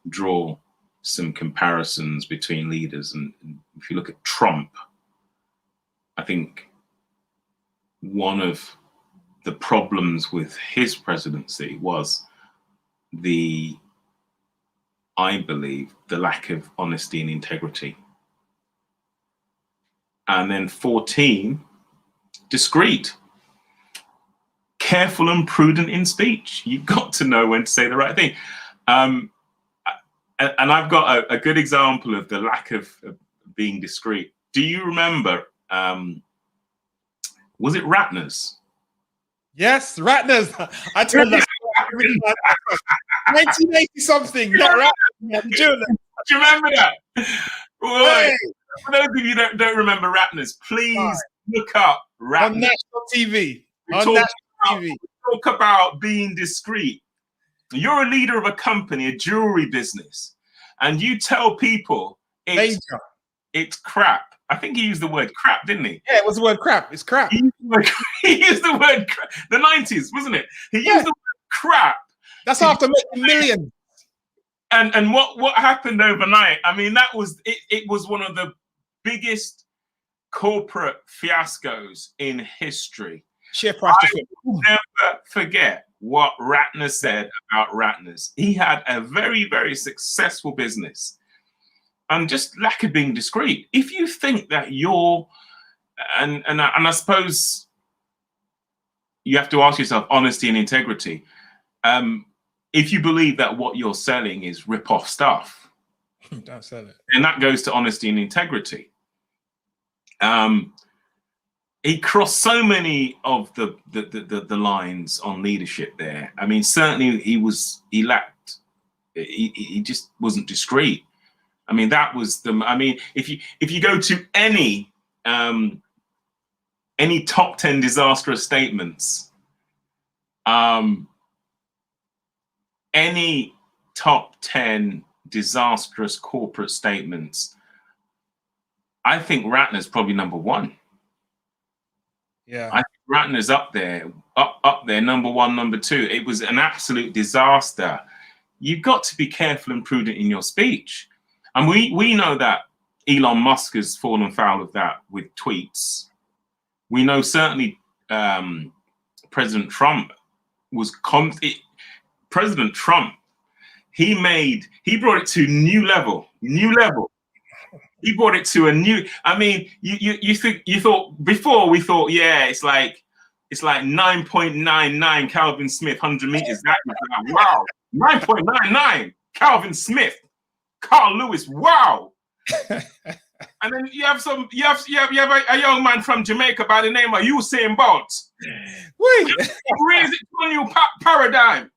draw some comparisons between leaders. And if you look at Trump, I think one of the problems with his presidency was I believe, the lack of honesty and integrity. And then 14, discreet. Careful and prudent in speech. You've got to know when to say the right thing. And I've got a good example of the lack of being discreet. Do you remember, was it Ratner's? Yes, Ratner's. I told that 1980 something. Not Ratner's. Do you remember that? Well, Hey. For those of you that don't remember Ratner's, please look up Ratner's. On national TV. Talk about being discreet. You're a leader of a company, a jewelry business, and you tell people it's crap. I think he used the word crap, didn't he? Yeah, it was the word crap. It's crap. He used the word crap. The 90s, wasn't it? He used the word crap. That's after making millions. And what happened overnight? I mean, that was it was one of the biggest corporate fiascos in history. Share price. I will never forget what Ratner said about Ratner's. He had a very, very successful business, and just lack of being discreet. If you think that you're, and I suppose you have to ask yourself, honesty and integrity. If you believe that what you're selling is rip-off stuff, don't sell it. And that goes to honesty and integrity. He crossed so many of the lines on leadership there. I mean, certainly he just wasn't discreet. I mean, that was if you go to any top 10 disastrous statements, any top 10 disastrous corporate statements, I think Ratner's probably number one. Yeah, I think Ratner's up there, number one, number two. It was an absolute disaster. You've got to be careful and prudent in your speech. And we know that Elon Musk has fallen foul of that with tweets. We know certainly President Trump was President Trump. He brought it to a new level. He brought it to a new. I mean, you thought before, we thought, yeah, it's like 9.99 Calvin Smith 100 meters. That was wow, 9.99 Calvin Smith, Carl Lewis, wow. And then you have a young man from Jamaica by the name of Usain Bolt. Wait, raise it to a new paradigm,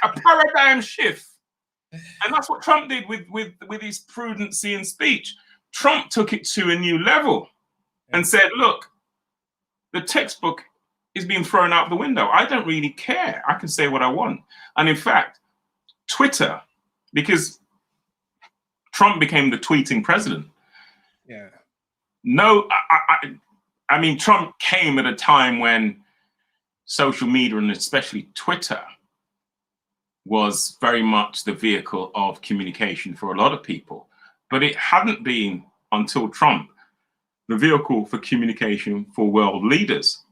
a paradigm shift. And that's what Trump did with his prudency in speech. Trump took it to a new level and said, look, the textbook is being thrown out the window. I don't really care. I can say what I want. And in fact, Twitter, because Trump became the tweeting president. Yeah. No, I mean, Trump came at a time when social media, and especially Twitter, was very much the vehicle of communication for a lot of people. But it hadn't been until Trump the vehicle for communication for world leaders.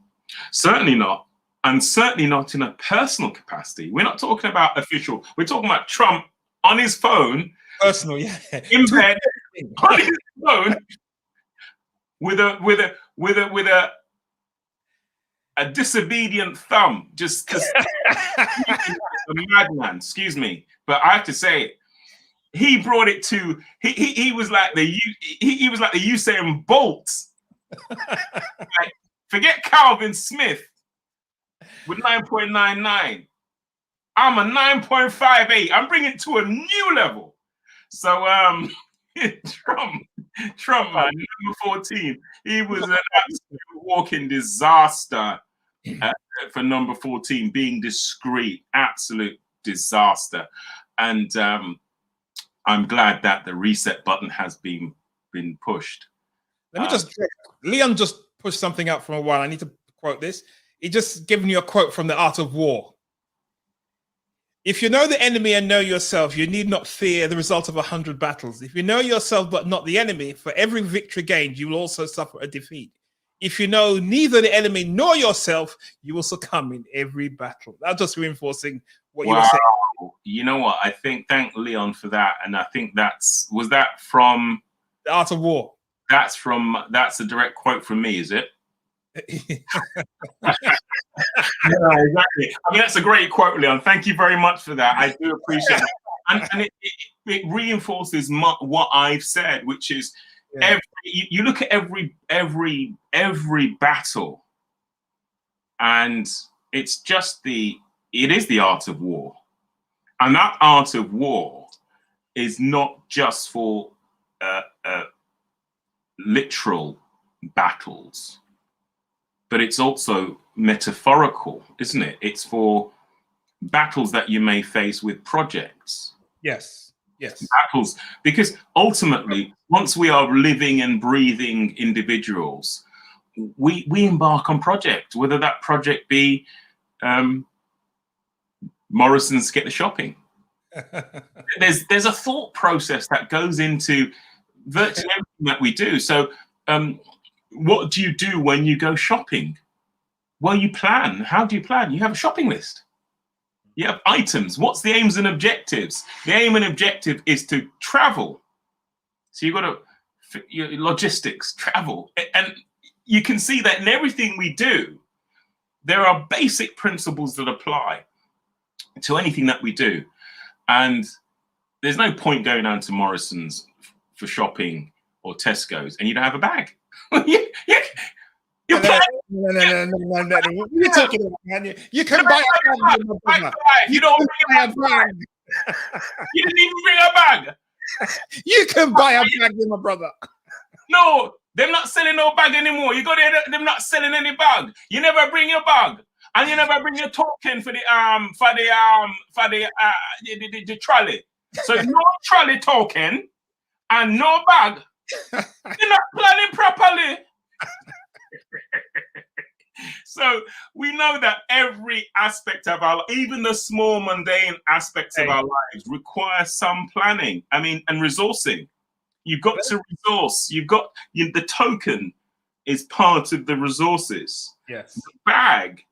Certainly not. And certainly not in a personal capacity. We're not talking about official. We're talking about Trump on his phone. Personal, yeah. In bed, on his phone, with a disobedient thumb. Just a madman, excuse me. But I have to say, he brought it to he was like the Usain Bolt. Like, forget Calvin Smith with 9.99. I'm a 9.58. I'm bringing it to a new level. So Trump, man, number 14. He was an absolute walking disaster for number 14, being discreet, absolute disaster. And I'm glad that the reset button has been pushed. Let me just check. Leon just pushed something out from a while. I need to quote this. He just given you a quote from The Art of War. If you know the enemy and know yourself, you need not fear the result of 100 battles. If you know yourself but not the enemy, for every victory gained, you will also suffer a defeat. If you know neither the enemy nor yourself, you will succumb in every battle. That's just reinforcing what you were saying. You know what? I think, thank Leon for that. And I think was that from The Art of War? That's a direct quote from me, is it? Yeah, exactly. I mean, that's a great quote, Leon. Thank you very much for that. I do appreciate it. And it reinforces what I've said, which is you look at every battle, and it's just it is the art of war. And that art of war is not just for literal battles, but it's also metaphorical, isn't it? It's for battles that you may face with projects. Yes. Battles, because ultimately, once we are living and breathing individuals, we embark on projects, whether that project be Morrison's Get the Shopping. There's a thought process that goes into virtually everything that we do. So what do you do when you go shopping? Well, you plan. How do you plan? You have a shopping list. You have items. What's the aims and objectives? The aim and objective is to travel. So you've got to logistics, travel. And you can see that in everything we do, there are basic principles that apply to anything that we do. And there's no point going down to Morrison's for shopping or Tesco's and you don't have a bag. No. What are you talking about, man? You can buy a bag. You don't bring a bag. You didn't even bring a bag. You can buy a bag, my brother. No, they're not selling no bag anymore. You go there, they're not selling any bag. You never bring your bag, and you never bring your token for the trolley. So no trolley token and no bag. You're not planning properly. So we know that every aspect of our, even the small mundane aspects of our lives, require some planning. I mean, and resourcing. You've got to resource. The token is part of the resources. Yes. The bag,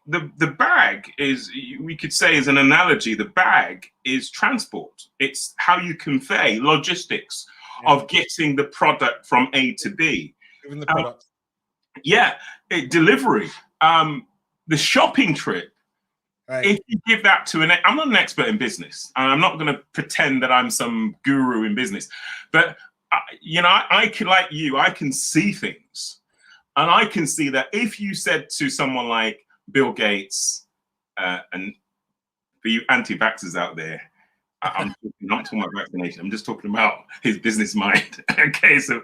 the bag is, we could say as an analogy, the bag is transport. It's how you convey logistics of getting the product from A to B. Even the product. Delivery. The shopping trip. Right. If you give that to I'm not an expert in business, and I'm not going to pretend that I'm some guru in business, but I can, like you, I can see things, and I can see that if you said to someone like Bill Gates, and for you anti-vaxxers out there, I'm not talking about vaccination. I'm just talking about his business mind. Okay, so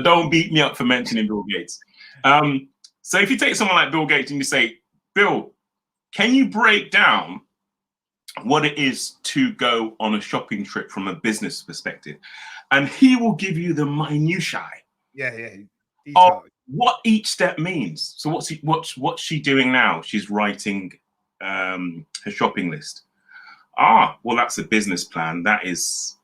don't beat me up for mentioning Bill Gates. So if you take someone like Bill Gates and you say, Bill, can you break down what it is to go on a shopping trip from a business perspective? And he will give you the minutiae of what each step means. So what's she doing now? She's writing her shopping list. Well, that's a business plan. That is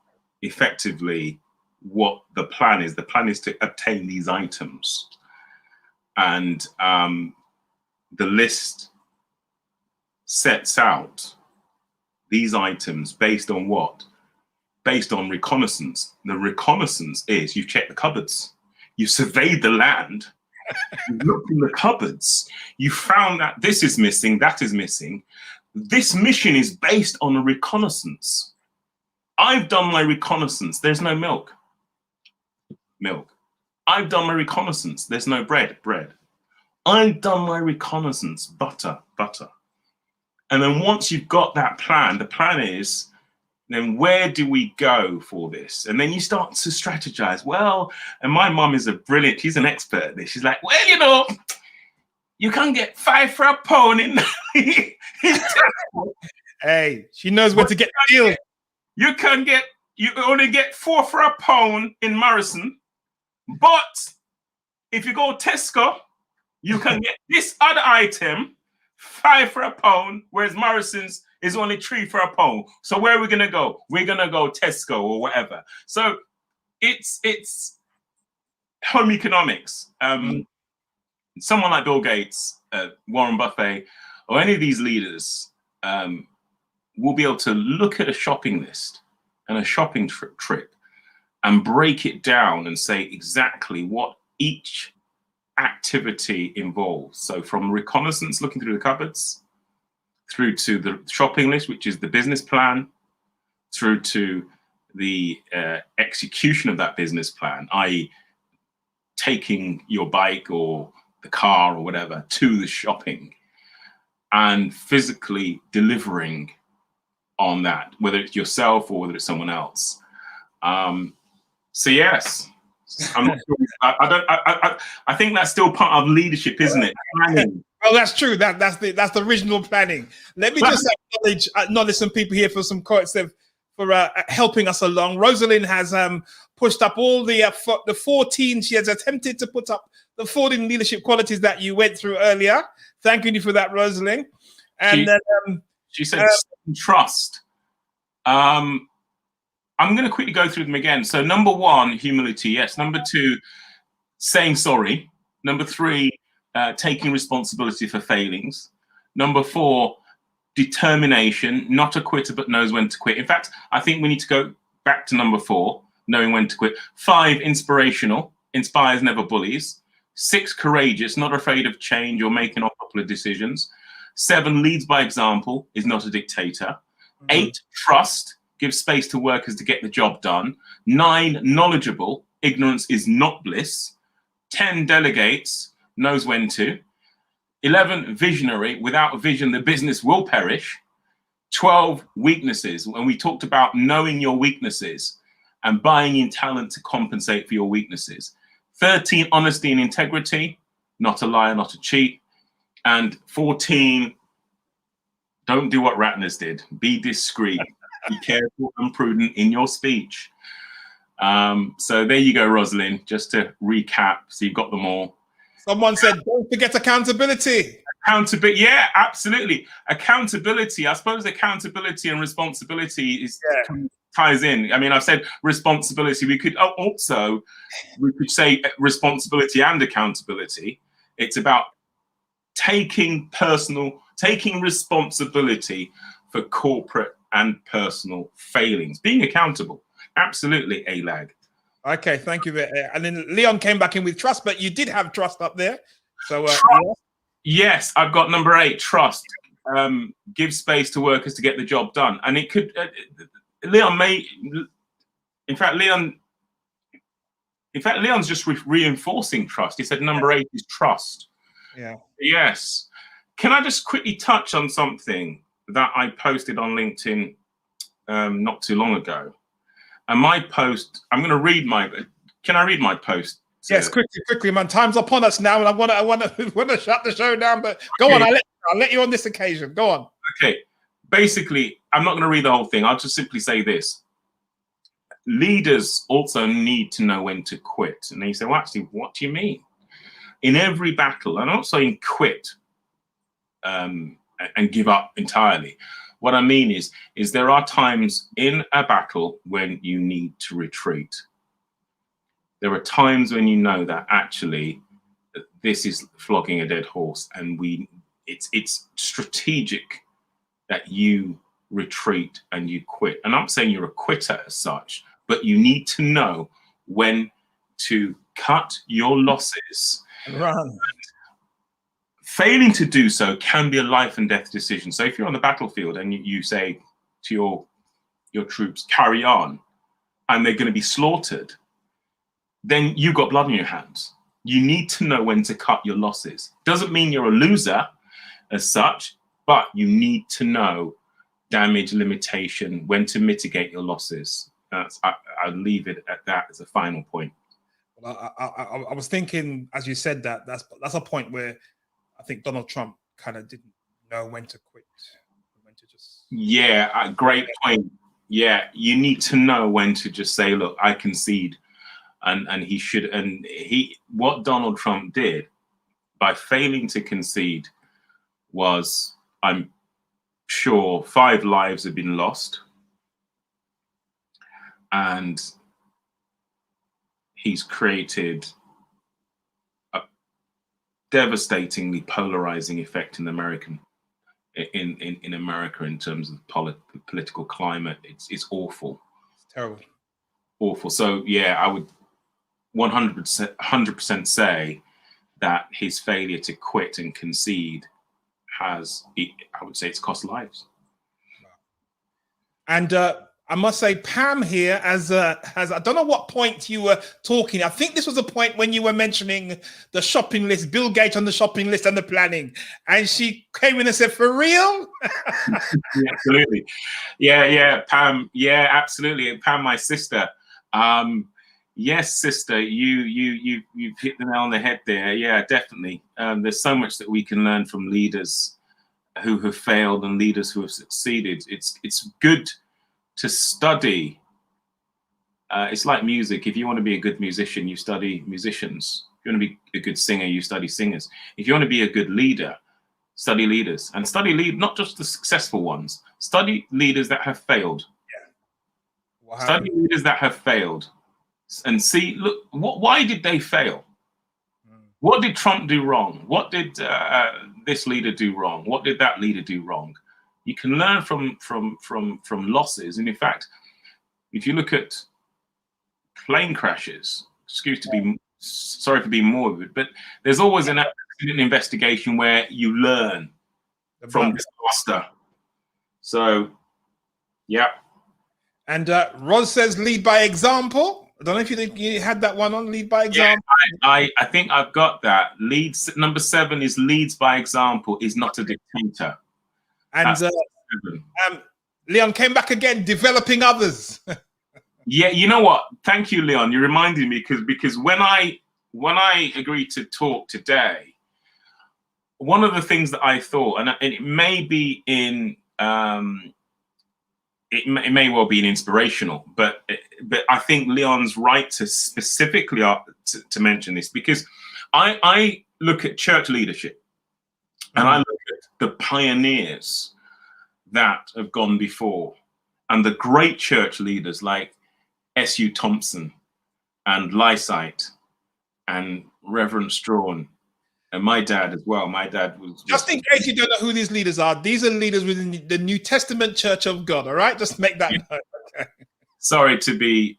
effectively what the plan is. The plan is to obtain these items, and the list sets out these items based on what? Based on reconnaissance. The reconnaissance is you've checked the cupboards, you've surveyed the land, you've looked in the cupboards, you found that this is missing, that is missing. This mission is based on a reconnaissance. I've done my reconnaissance, there's no milk. I've done my reconnaissance, there's no bread. I've done my reconnaissance, butter. And then once you've got that plan, the plan is, then where do we go for this? And then you start to strategize. Well, and my mum is she's an expert at this. She's like, well, you can't get 5 for a pound in. Hey, she knows where to get the deal. You only get 4 for a pound in Morrison. But if you go Tesco, you can get this other item 5 for a pound, whereas Morrison's is only 3 for a pound. So where are we gonna go? We're gonna go Tesco or whatever. So it's home economics. Someone like Bill Gates, Warren Buffett, or any of these leaders will be able to look at a shopping list and a shopping trip and break it down and say exactly what each activity involves. So from reconnaissance, looking through the cupboards, through to the shopping list, which is the business plan, through to the execution of that business plan, i.e. taking your bike or the car or whatever to the shopping and physically delivering on that, whether it's yourself or whether it's someone else. So yes, I'm not sure. I think that's still part of leadership, isn't it? Planning. Well, that's true. That's the original planning. Let me just acknowledge some people here for some quotes for helping us along. Rosalind has pushed up all the 14. She has attempted to put up the 14 leadership qualities that you went through earlier. Thanking you for that, Rosalind. And she said trust. I'm going to quickly go through them again. So number 1, humility. Yes. Number 2, saying sorry. Number 3, taking responsibility for failings. Number 4, determination, not a quitter, but knows when to quit. In fact, I think we need to go back to number 4, knowing when to quit. 5, inspirational, inspires, never bullies. 6, courageous, not afraid of change or making unpopular decisions. 7, leads by example, is not a dictator. 8, trust, gives space to workers to get the job done. 9, knowledgeable, ignorance is not bliss. 10, delegates, knows when to. 11, visionary, without a vision, the business will perish. 12, weaknesses, and we talked about knowing your weaknesses and buying in talent to compensate for your weaknesses. 13, honesty and integrity, not a liar, not a cheat. And 14, don't do what Ratner's did, be discreet. Be careful and prudent in your speech. So there you go, Rosalind, just to recap. So you've got them all. Someone said, don't forget accountability. Accountability, yeah, absolutely. Accountability, I suppose accountability and responsibility ties in. I mean, I've said responsibility. We could say responsibility and accountability. It's about taking responsibility for corporate and personal failings, being accountable. Absolutely, ALAG. Okay, thank you. And then Leon came back in with trust, but you did have trust up there. So yes, I've got number 8, trust. Give space to workers to get the job done. And it could, Leon's just reinforcing trust. He said number 8 is trust. Yeah. Yes. Can I just quickly touch on something that I posted on LinkedIn not too long ago? And my post, can I read my post? Yes, quickly, man. Time's upon us now, and I want to shut the show down. But go on, I'll let you on this occasion. Go on. Okay. Basically, I'm not going to read the whole thing. I'll just simply say this: leaders also need to know when to quit. And then you say, well, actually, what do you mean? In every battle, I'm not saying quit and give up entirely, what I mean is there are times in a battle when you need to retreat. There are times when you know that actually this is flogging a dead horse, and it's strategic that you retreat and you quit. And I'm not saying you're a quitter as such, but you need to know when to cut your losses. Run. Failing to do so can be a life and death decision. So if you're on the battlefield and you say to your troops, carry on, and they're going to be slaughtered, then you've got blood on your hands. You need to know when to cut your losses. Doesn't mean you're a loser as such, but you need to know damage limitation, when to mitigate your losses. I'll leave it at that as a final point. Well, I was thinking, as you said that, that's a point where I think Donald Trump kind of didn't know when to quit, when to just. Yeah, great point. Yeah, you need to know when to just say, look, I concede. And he should, and what Donald Trump did by failing to concede was, I'm sure, 5 lives have been lost, and he's created a devastatingly polarizing effect in America in terms of political climate. It's awful. It's terrible. Awful. So yeah, I would 100% say that his failure to quit and concede has, I would say, it's cost lives. And I must say, Pam here has I don't know what point you were talking. I think this was a point when you were mentioning the shopping list, Bill Gates on the shopping list and the planning, and she came in and said, "For real?" Yeah, absolutely. Yeah, Pam. Yeah, absolutely. Pam, my sister. Yes, sister, you've hit the nail on the head there. Yeah, definitely. There's so much that we can learn from leaders who have failed and leaders who have succeeded. It's good to study. It's like music. If you want to be a good musician, you study musicians. If you want to be a good singer, you study singers. If you want to be a good leader, study leaders. And study not just the successful ones. Study leaders that have failed. Yeah. Study leaders that have failed. And see, look, why did they fail? What did Trump do wrong? What did this leader do wrong? What did that leader do wrong? You can learn from losses. And in fact, if you look at plane crashes, sorry for being morbid, but there's always an accident investigation where you learn from disaster. So, yeah. And Ros says, lead by example. I don't know if you had that one on, lead by example. Yeah, I think I've got that. Number 7 is leads by example, is not a dictator. And Leon came back again, developing others. Yeah, you know what? Thank you, Leon. You reminded me because when I agreed to talk today, one of the things that I thought, and it may be in it may well be an inspirational, but I think Leon's right to specifically to mention this, because I look at church leadership and I look at the pioneers that have gone before and the great church leaders like S.U. Thompson and Lysite and Reverend Strawn. And my dad as well. My dad was just in case you don't know who these leaders are. These are leaders within the New Testament Church of God. All right, just make that note. Okay. Sorry to be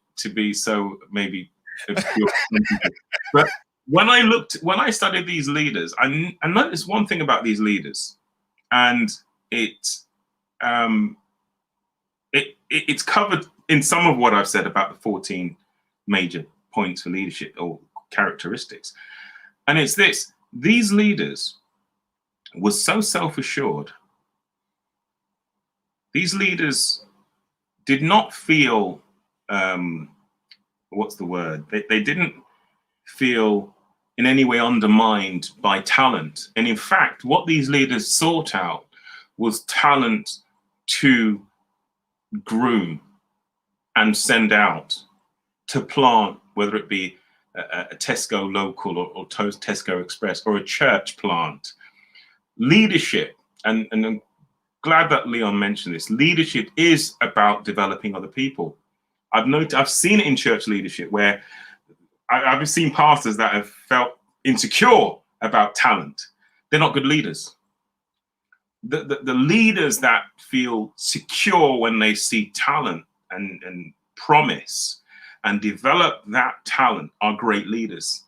so maybe obscure. But when I studied these leaders, I noticed one thing about these leaders, and it's covered in some of what I've said about the 14 major points for leadership or characteristics, and it's this. These leaders were so self-assured. These leaders did not feel, what's the word? They didn't feel in any way undermined by talent. And in fact, what these leaders sought out was talent to groom and send out, to plant, whether it be a Tesco local or Tesco Express or a church plant. Leadership, and glad that Leon mentioned this. Leadership is about developing other people. I've seen it in church leadership where I've seen pastors that have felt insecure about talent. They're not good leaders. The leaders that feel secure when they see talent and promise and develop that talent are great leaders.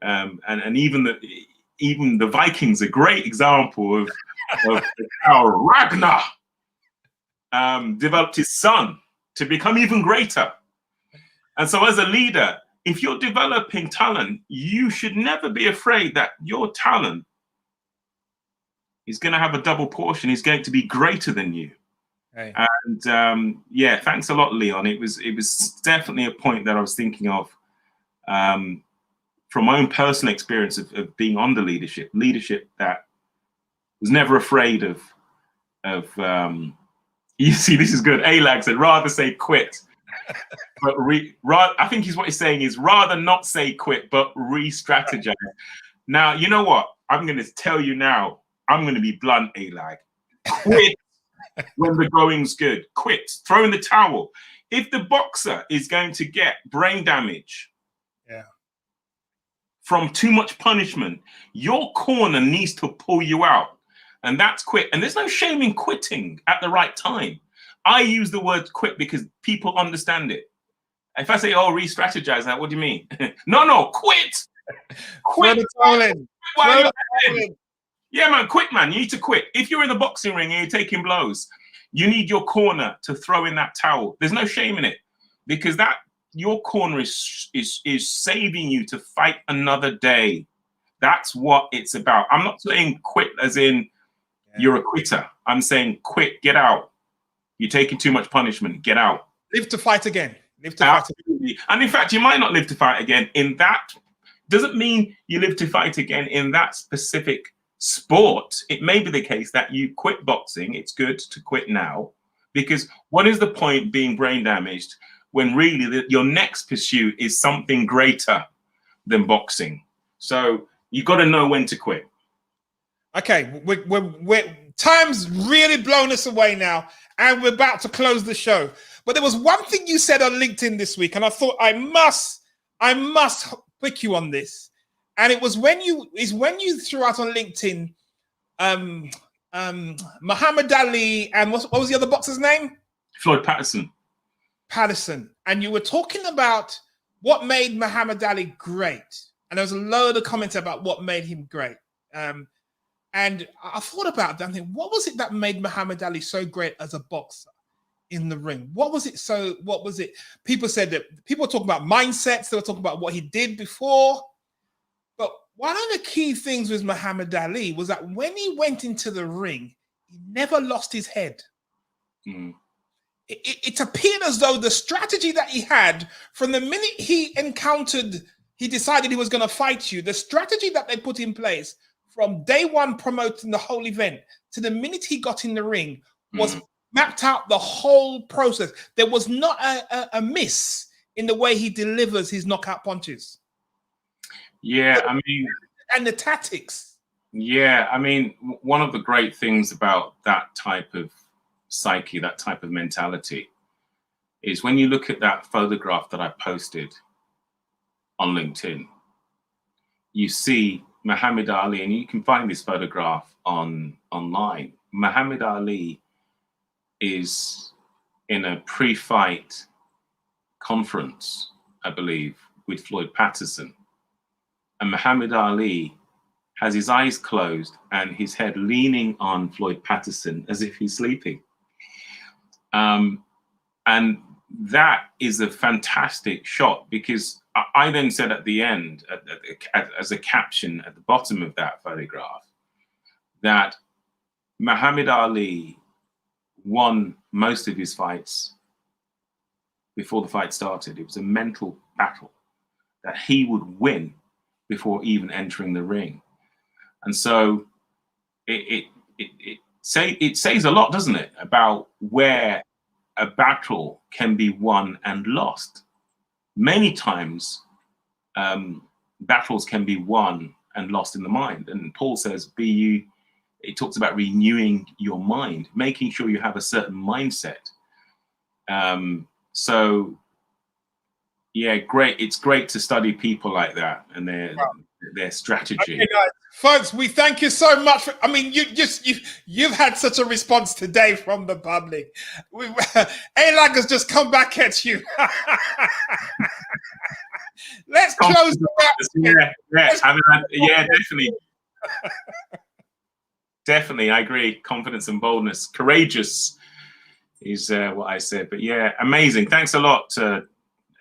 And even the Vikings, a great example of how Ragnar developed his son to become even greater. And so as a leader, if you're developing talent, you should never be afraid that your talent is going to have a double portion. Is going to be greater than you. Hey. And yeah, thanks a lot, Leon. It was definitely a point that I was thinking of from my own personal experience of being under leadership that was never afraid of you see, this is good. Alag said, rather say quit. But I think what he's saying is rather not say quit, but re-strategize. Now, you know what? I'm going to tell you now. I'm going to be blunt, Alag. Quit when the going's good. Quit. Throw in the towel. If the boxer is going to get brain damage from too much punishment, your corner needs to pull you out. And that's quit. And there's no shame in quitting at the right time. I use the word quit because people understand it. If I say, oh, re-strategize that, what do you mean? No, quit. Quit. Yeah, man, quit, man. You need to quit. If you're in the boxing ring and you're taking blows, you need your corner to throw in that towel. There's no shame in it because your corner is saving you to fight another day. That's what it's about. I'm not saying quit as in you're a quitter. I'm saying quit, get out. You're taking too much punishment, get out. Live to fight again. Live to fight again. And in fact, you might not live to fight again in that. Doesn't mean you live to fight again in that specific sport. It may be the case that you quit boxing. It's good to quit now because what is the point being brain damaged when really your next pursuit is something greater than boxing? So you got to know when to quit. Okay, we're time's really blown us away now, and we're about to close the show. But there was one thing you said on LinkedIn this week, and I thought I must pick you on this. And it was when you threw out on LinkedIn, Muhammad Ali and what was the other boxer's name? Floyd Patterson. And you were talking about what made Muhammad Ali great, and there was a load of comments about what made him great. And I thought about that and think, what was it that made Muhammad Ali so great as a boxer in the ring? What was it? People said that people were talking about mindsets. They were talking about what he did before. But one of the key things with Muhammad Ali was that when he went into the ring, he never lost his head. Mm. It appeared as though the strategy that he had from the minute he decided he was going to fight you, the strategy that they put in place from day one promoting the whole event to the minute he got in the ring was mapped out the whole process. There was not a miss in the way he delivers his knockout punches. Yeah, I mean... And the tactics. Yeah, I mean, one of the great things about that type of psyche, that type of mentality, is when you look at that photograph that I posted on LinkedIn, you see Muhammad Ali, and you can find this photograph online. Muhammad Ali is in a pre-fight conference, I believe, with Floyd Patterson. And Muhammad Ali has his eyes closed and his head leaning on Floyd Patterson as if he's sleeping. And that is a fantastic shot because I then said at the end, as a caption at the bottom of that photograph, that Muhammad Ali won most of his fights before the fight started. It was a mental battle that he would win before even entering the ring. And so it says a lot, doesn't it, about where a battle can be won and lost. Many times, battles can be won and lost in the mind. And Paul says, be it talks about renewing your mind, making sure you have a certain mindset. So yeah, great. It's great to study people like that and their strategy. Okay, guys. Folks, we thank you so much. I mean, you've had such a response today from the public. A-Lag has just come back at you. Let's close the Yeah, definitely. Definitely, I agree. Confidence and boldness. Courageous is what I said. But yeah, amazing. Thanks a lot,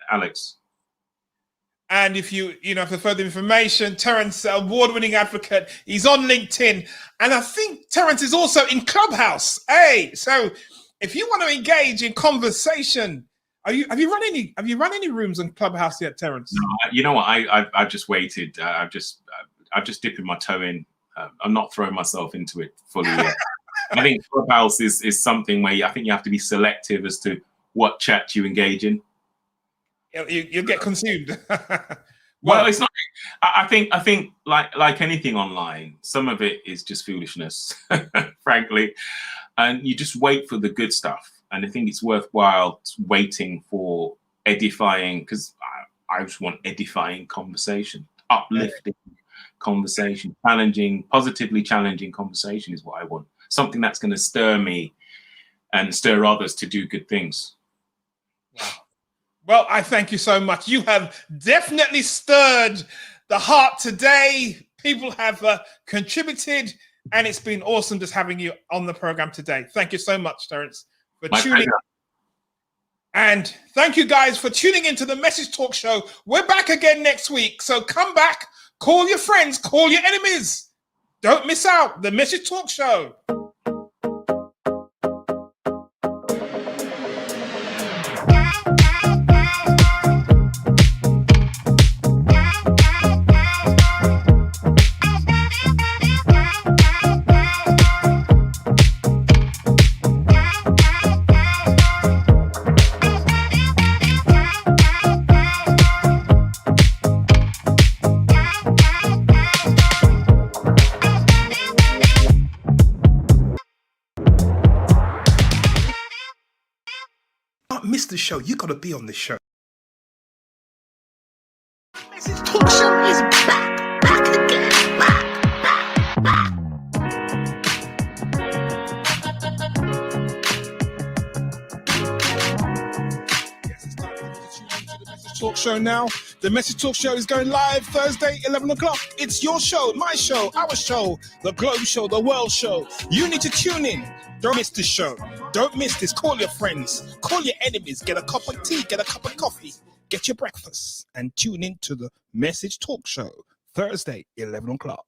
Alex. And if for further information, Terence, award-winning advocate, he's on LinkedIn. And I think Terence is also in Clubhouse. Hey, so if you want to engage in conversation, have you run any rooms in Clubhouse yet, Terence? No, you know what? I've just waited. I've just dipping my toe in. I'm not throwing myself into it fully yet. I think Clubhouse is something where I think you have to be selective as to what chat you engage in. You'll get consumed. Well, it's not. I think like anything online, some of it is just foolishness, frankly, and you just wait for the good stuff. And I think it's worthwhile waiting for edifying, because I just want edifying conversation, uplifting conversation, positively challenging conversation is what I want. Something that's going to stir me and stir others to do good things. Wow. Well, I thank you so much. You have definitely stirred the heart today. People have contributed, and it's been awesome just having you on the program today. Thank you so much, Terence, for tuning in. And thank you guys for tuning into the Message Talk Show. We're back again next week. So come back, call your friends, call your enemies. Don't miss out the Message Talk Show. Miss the show, you gotta be on the show. Message Talk Show is back again, back. Yes, it's time for you to tune into the Message Talk Show now. The Message Talk Show is going live Thursday, 11 o'clock. It's your show, my show, our show, the Globe Show, the World Show. You need to tune in. Don't miss this show. Don't miss this. Call your friends. Call your enemies. Get a cup of tea. Get a cup of coffee. Get your breakfast. And tune in to the Message Talk Show, Thursday, 11 o'clock.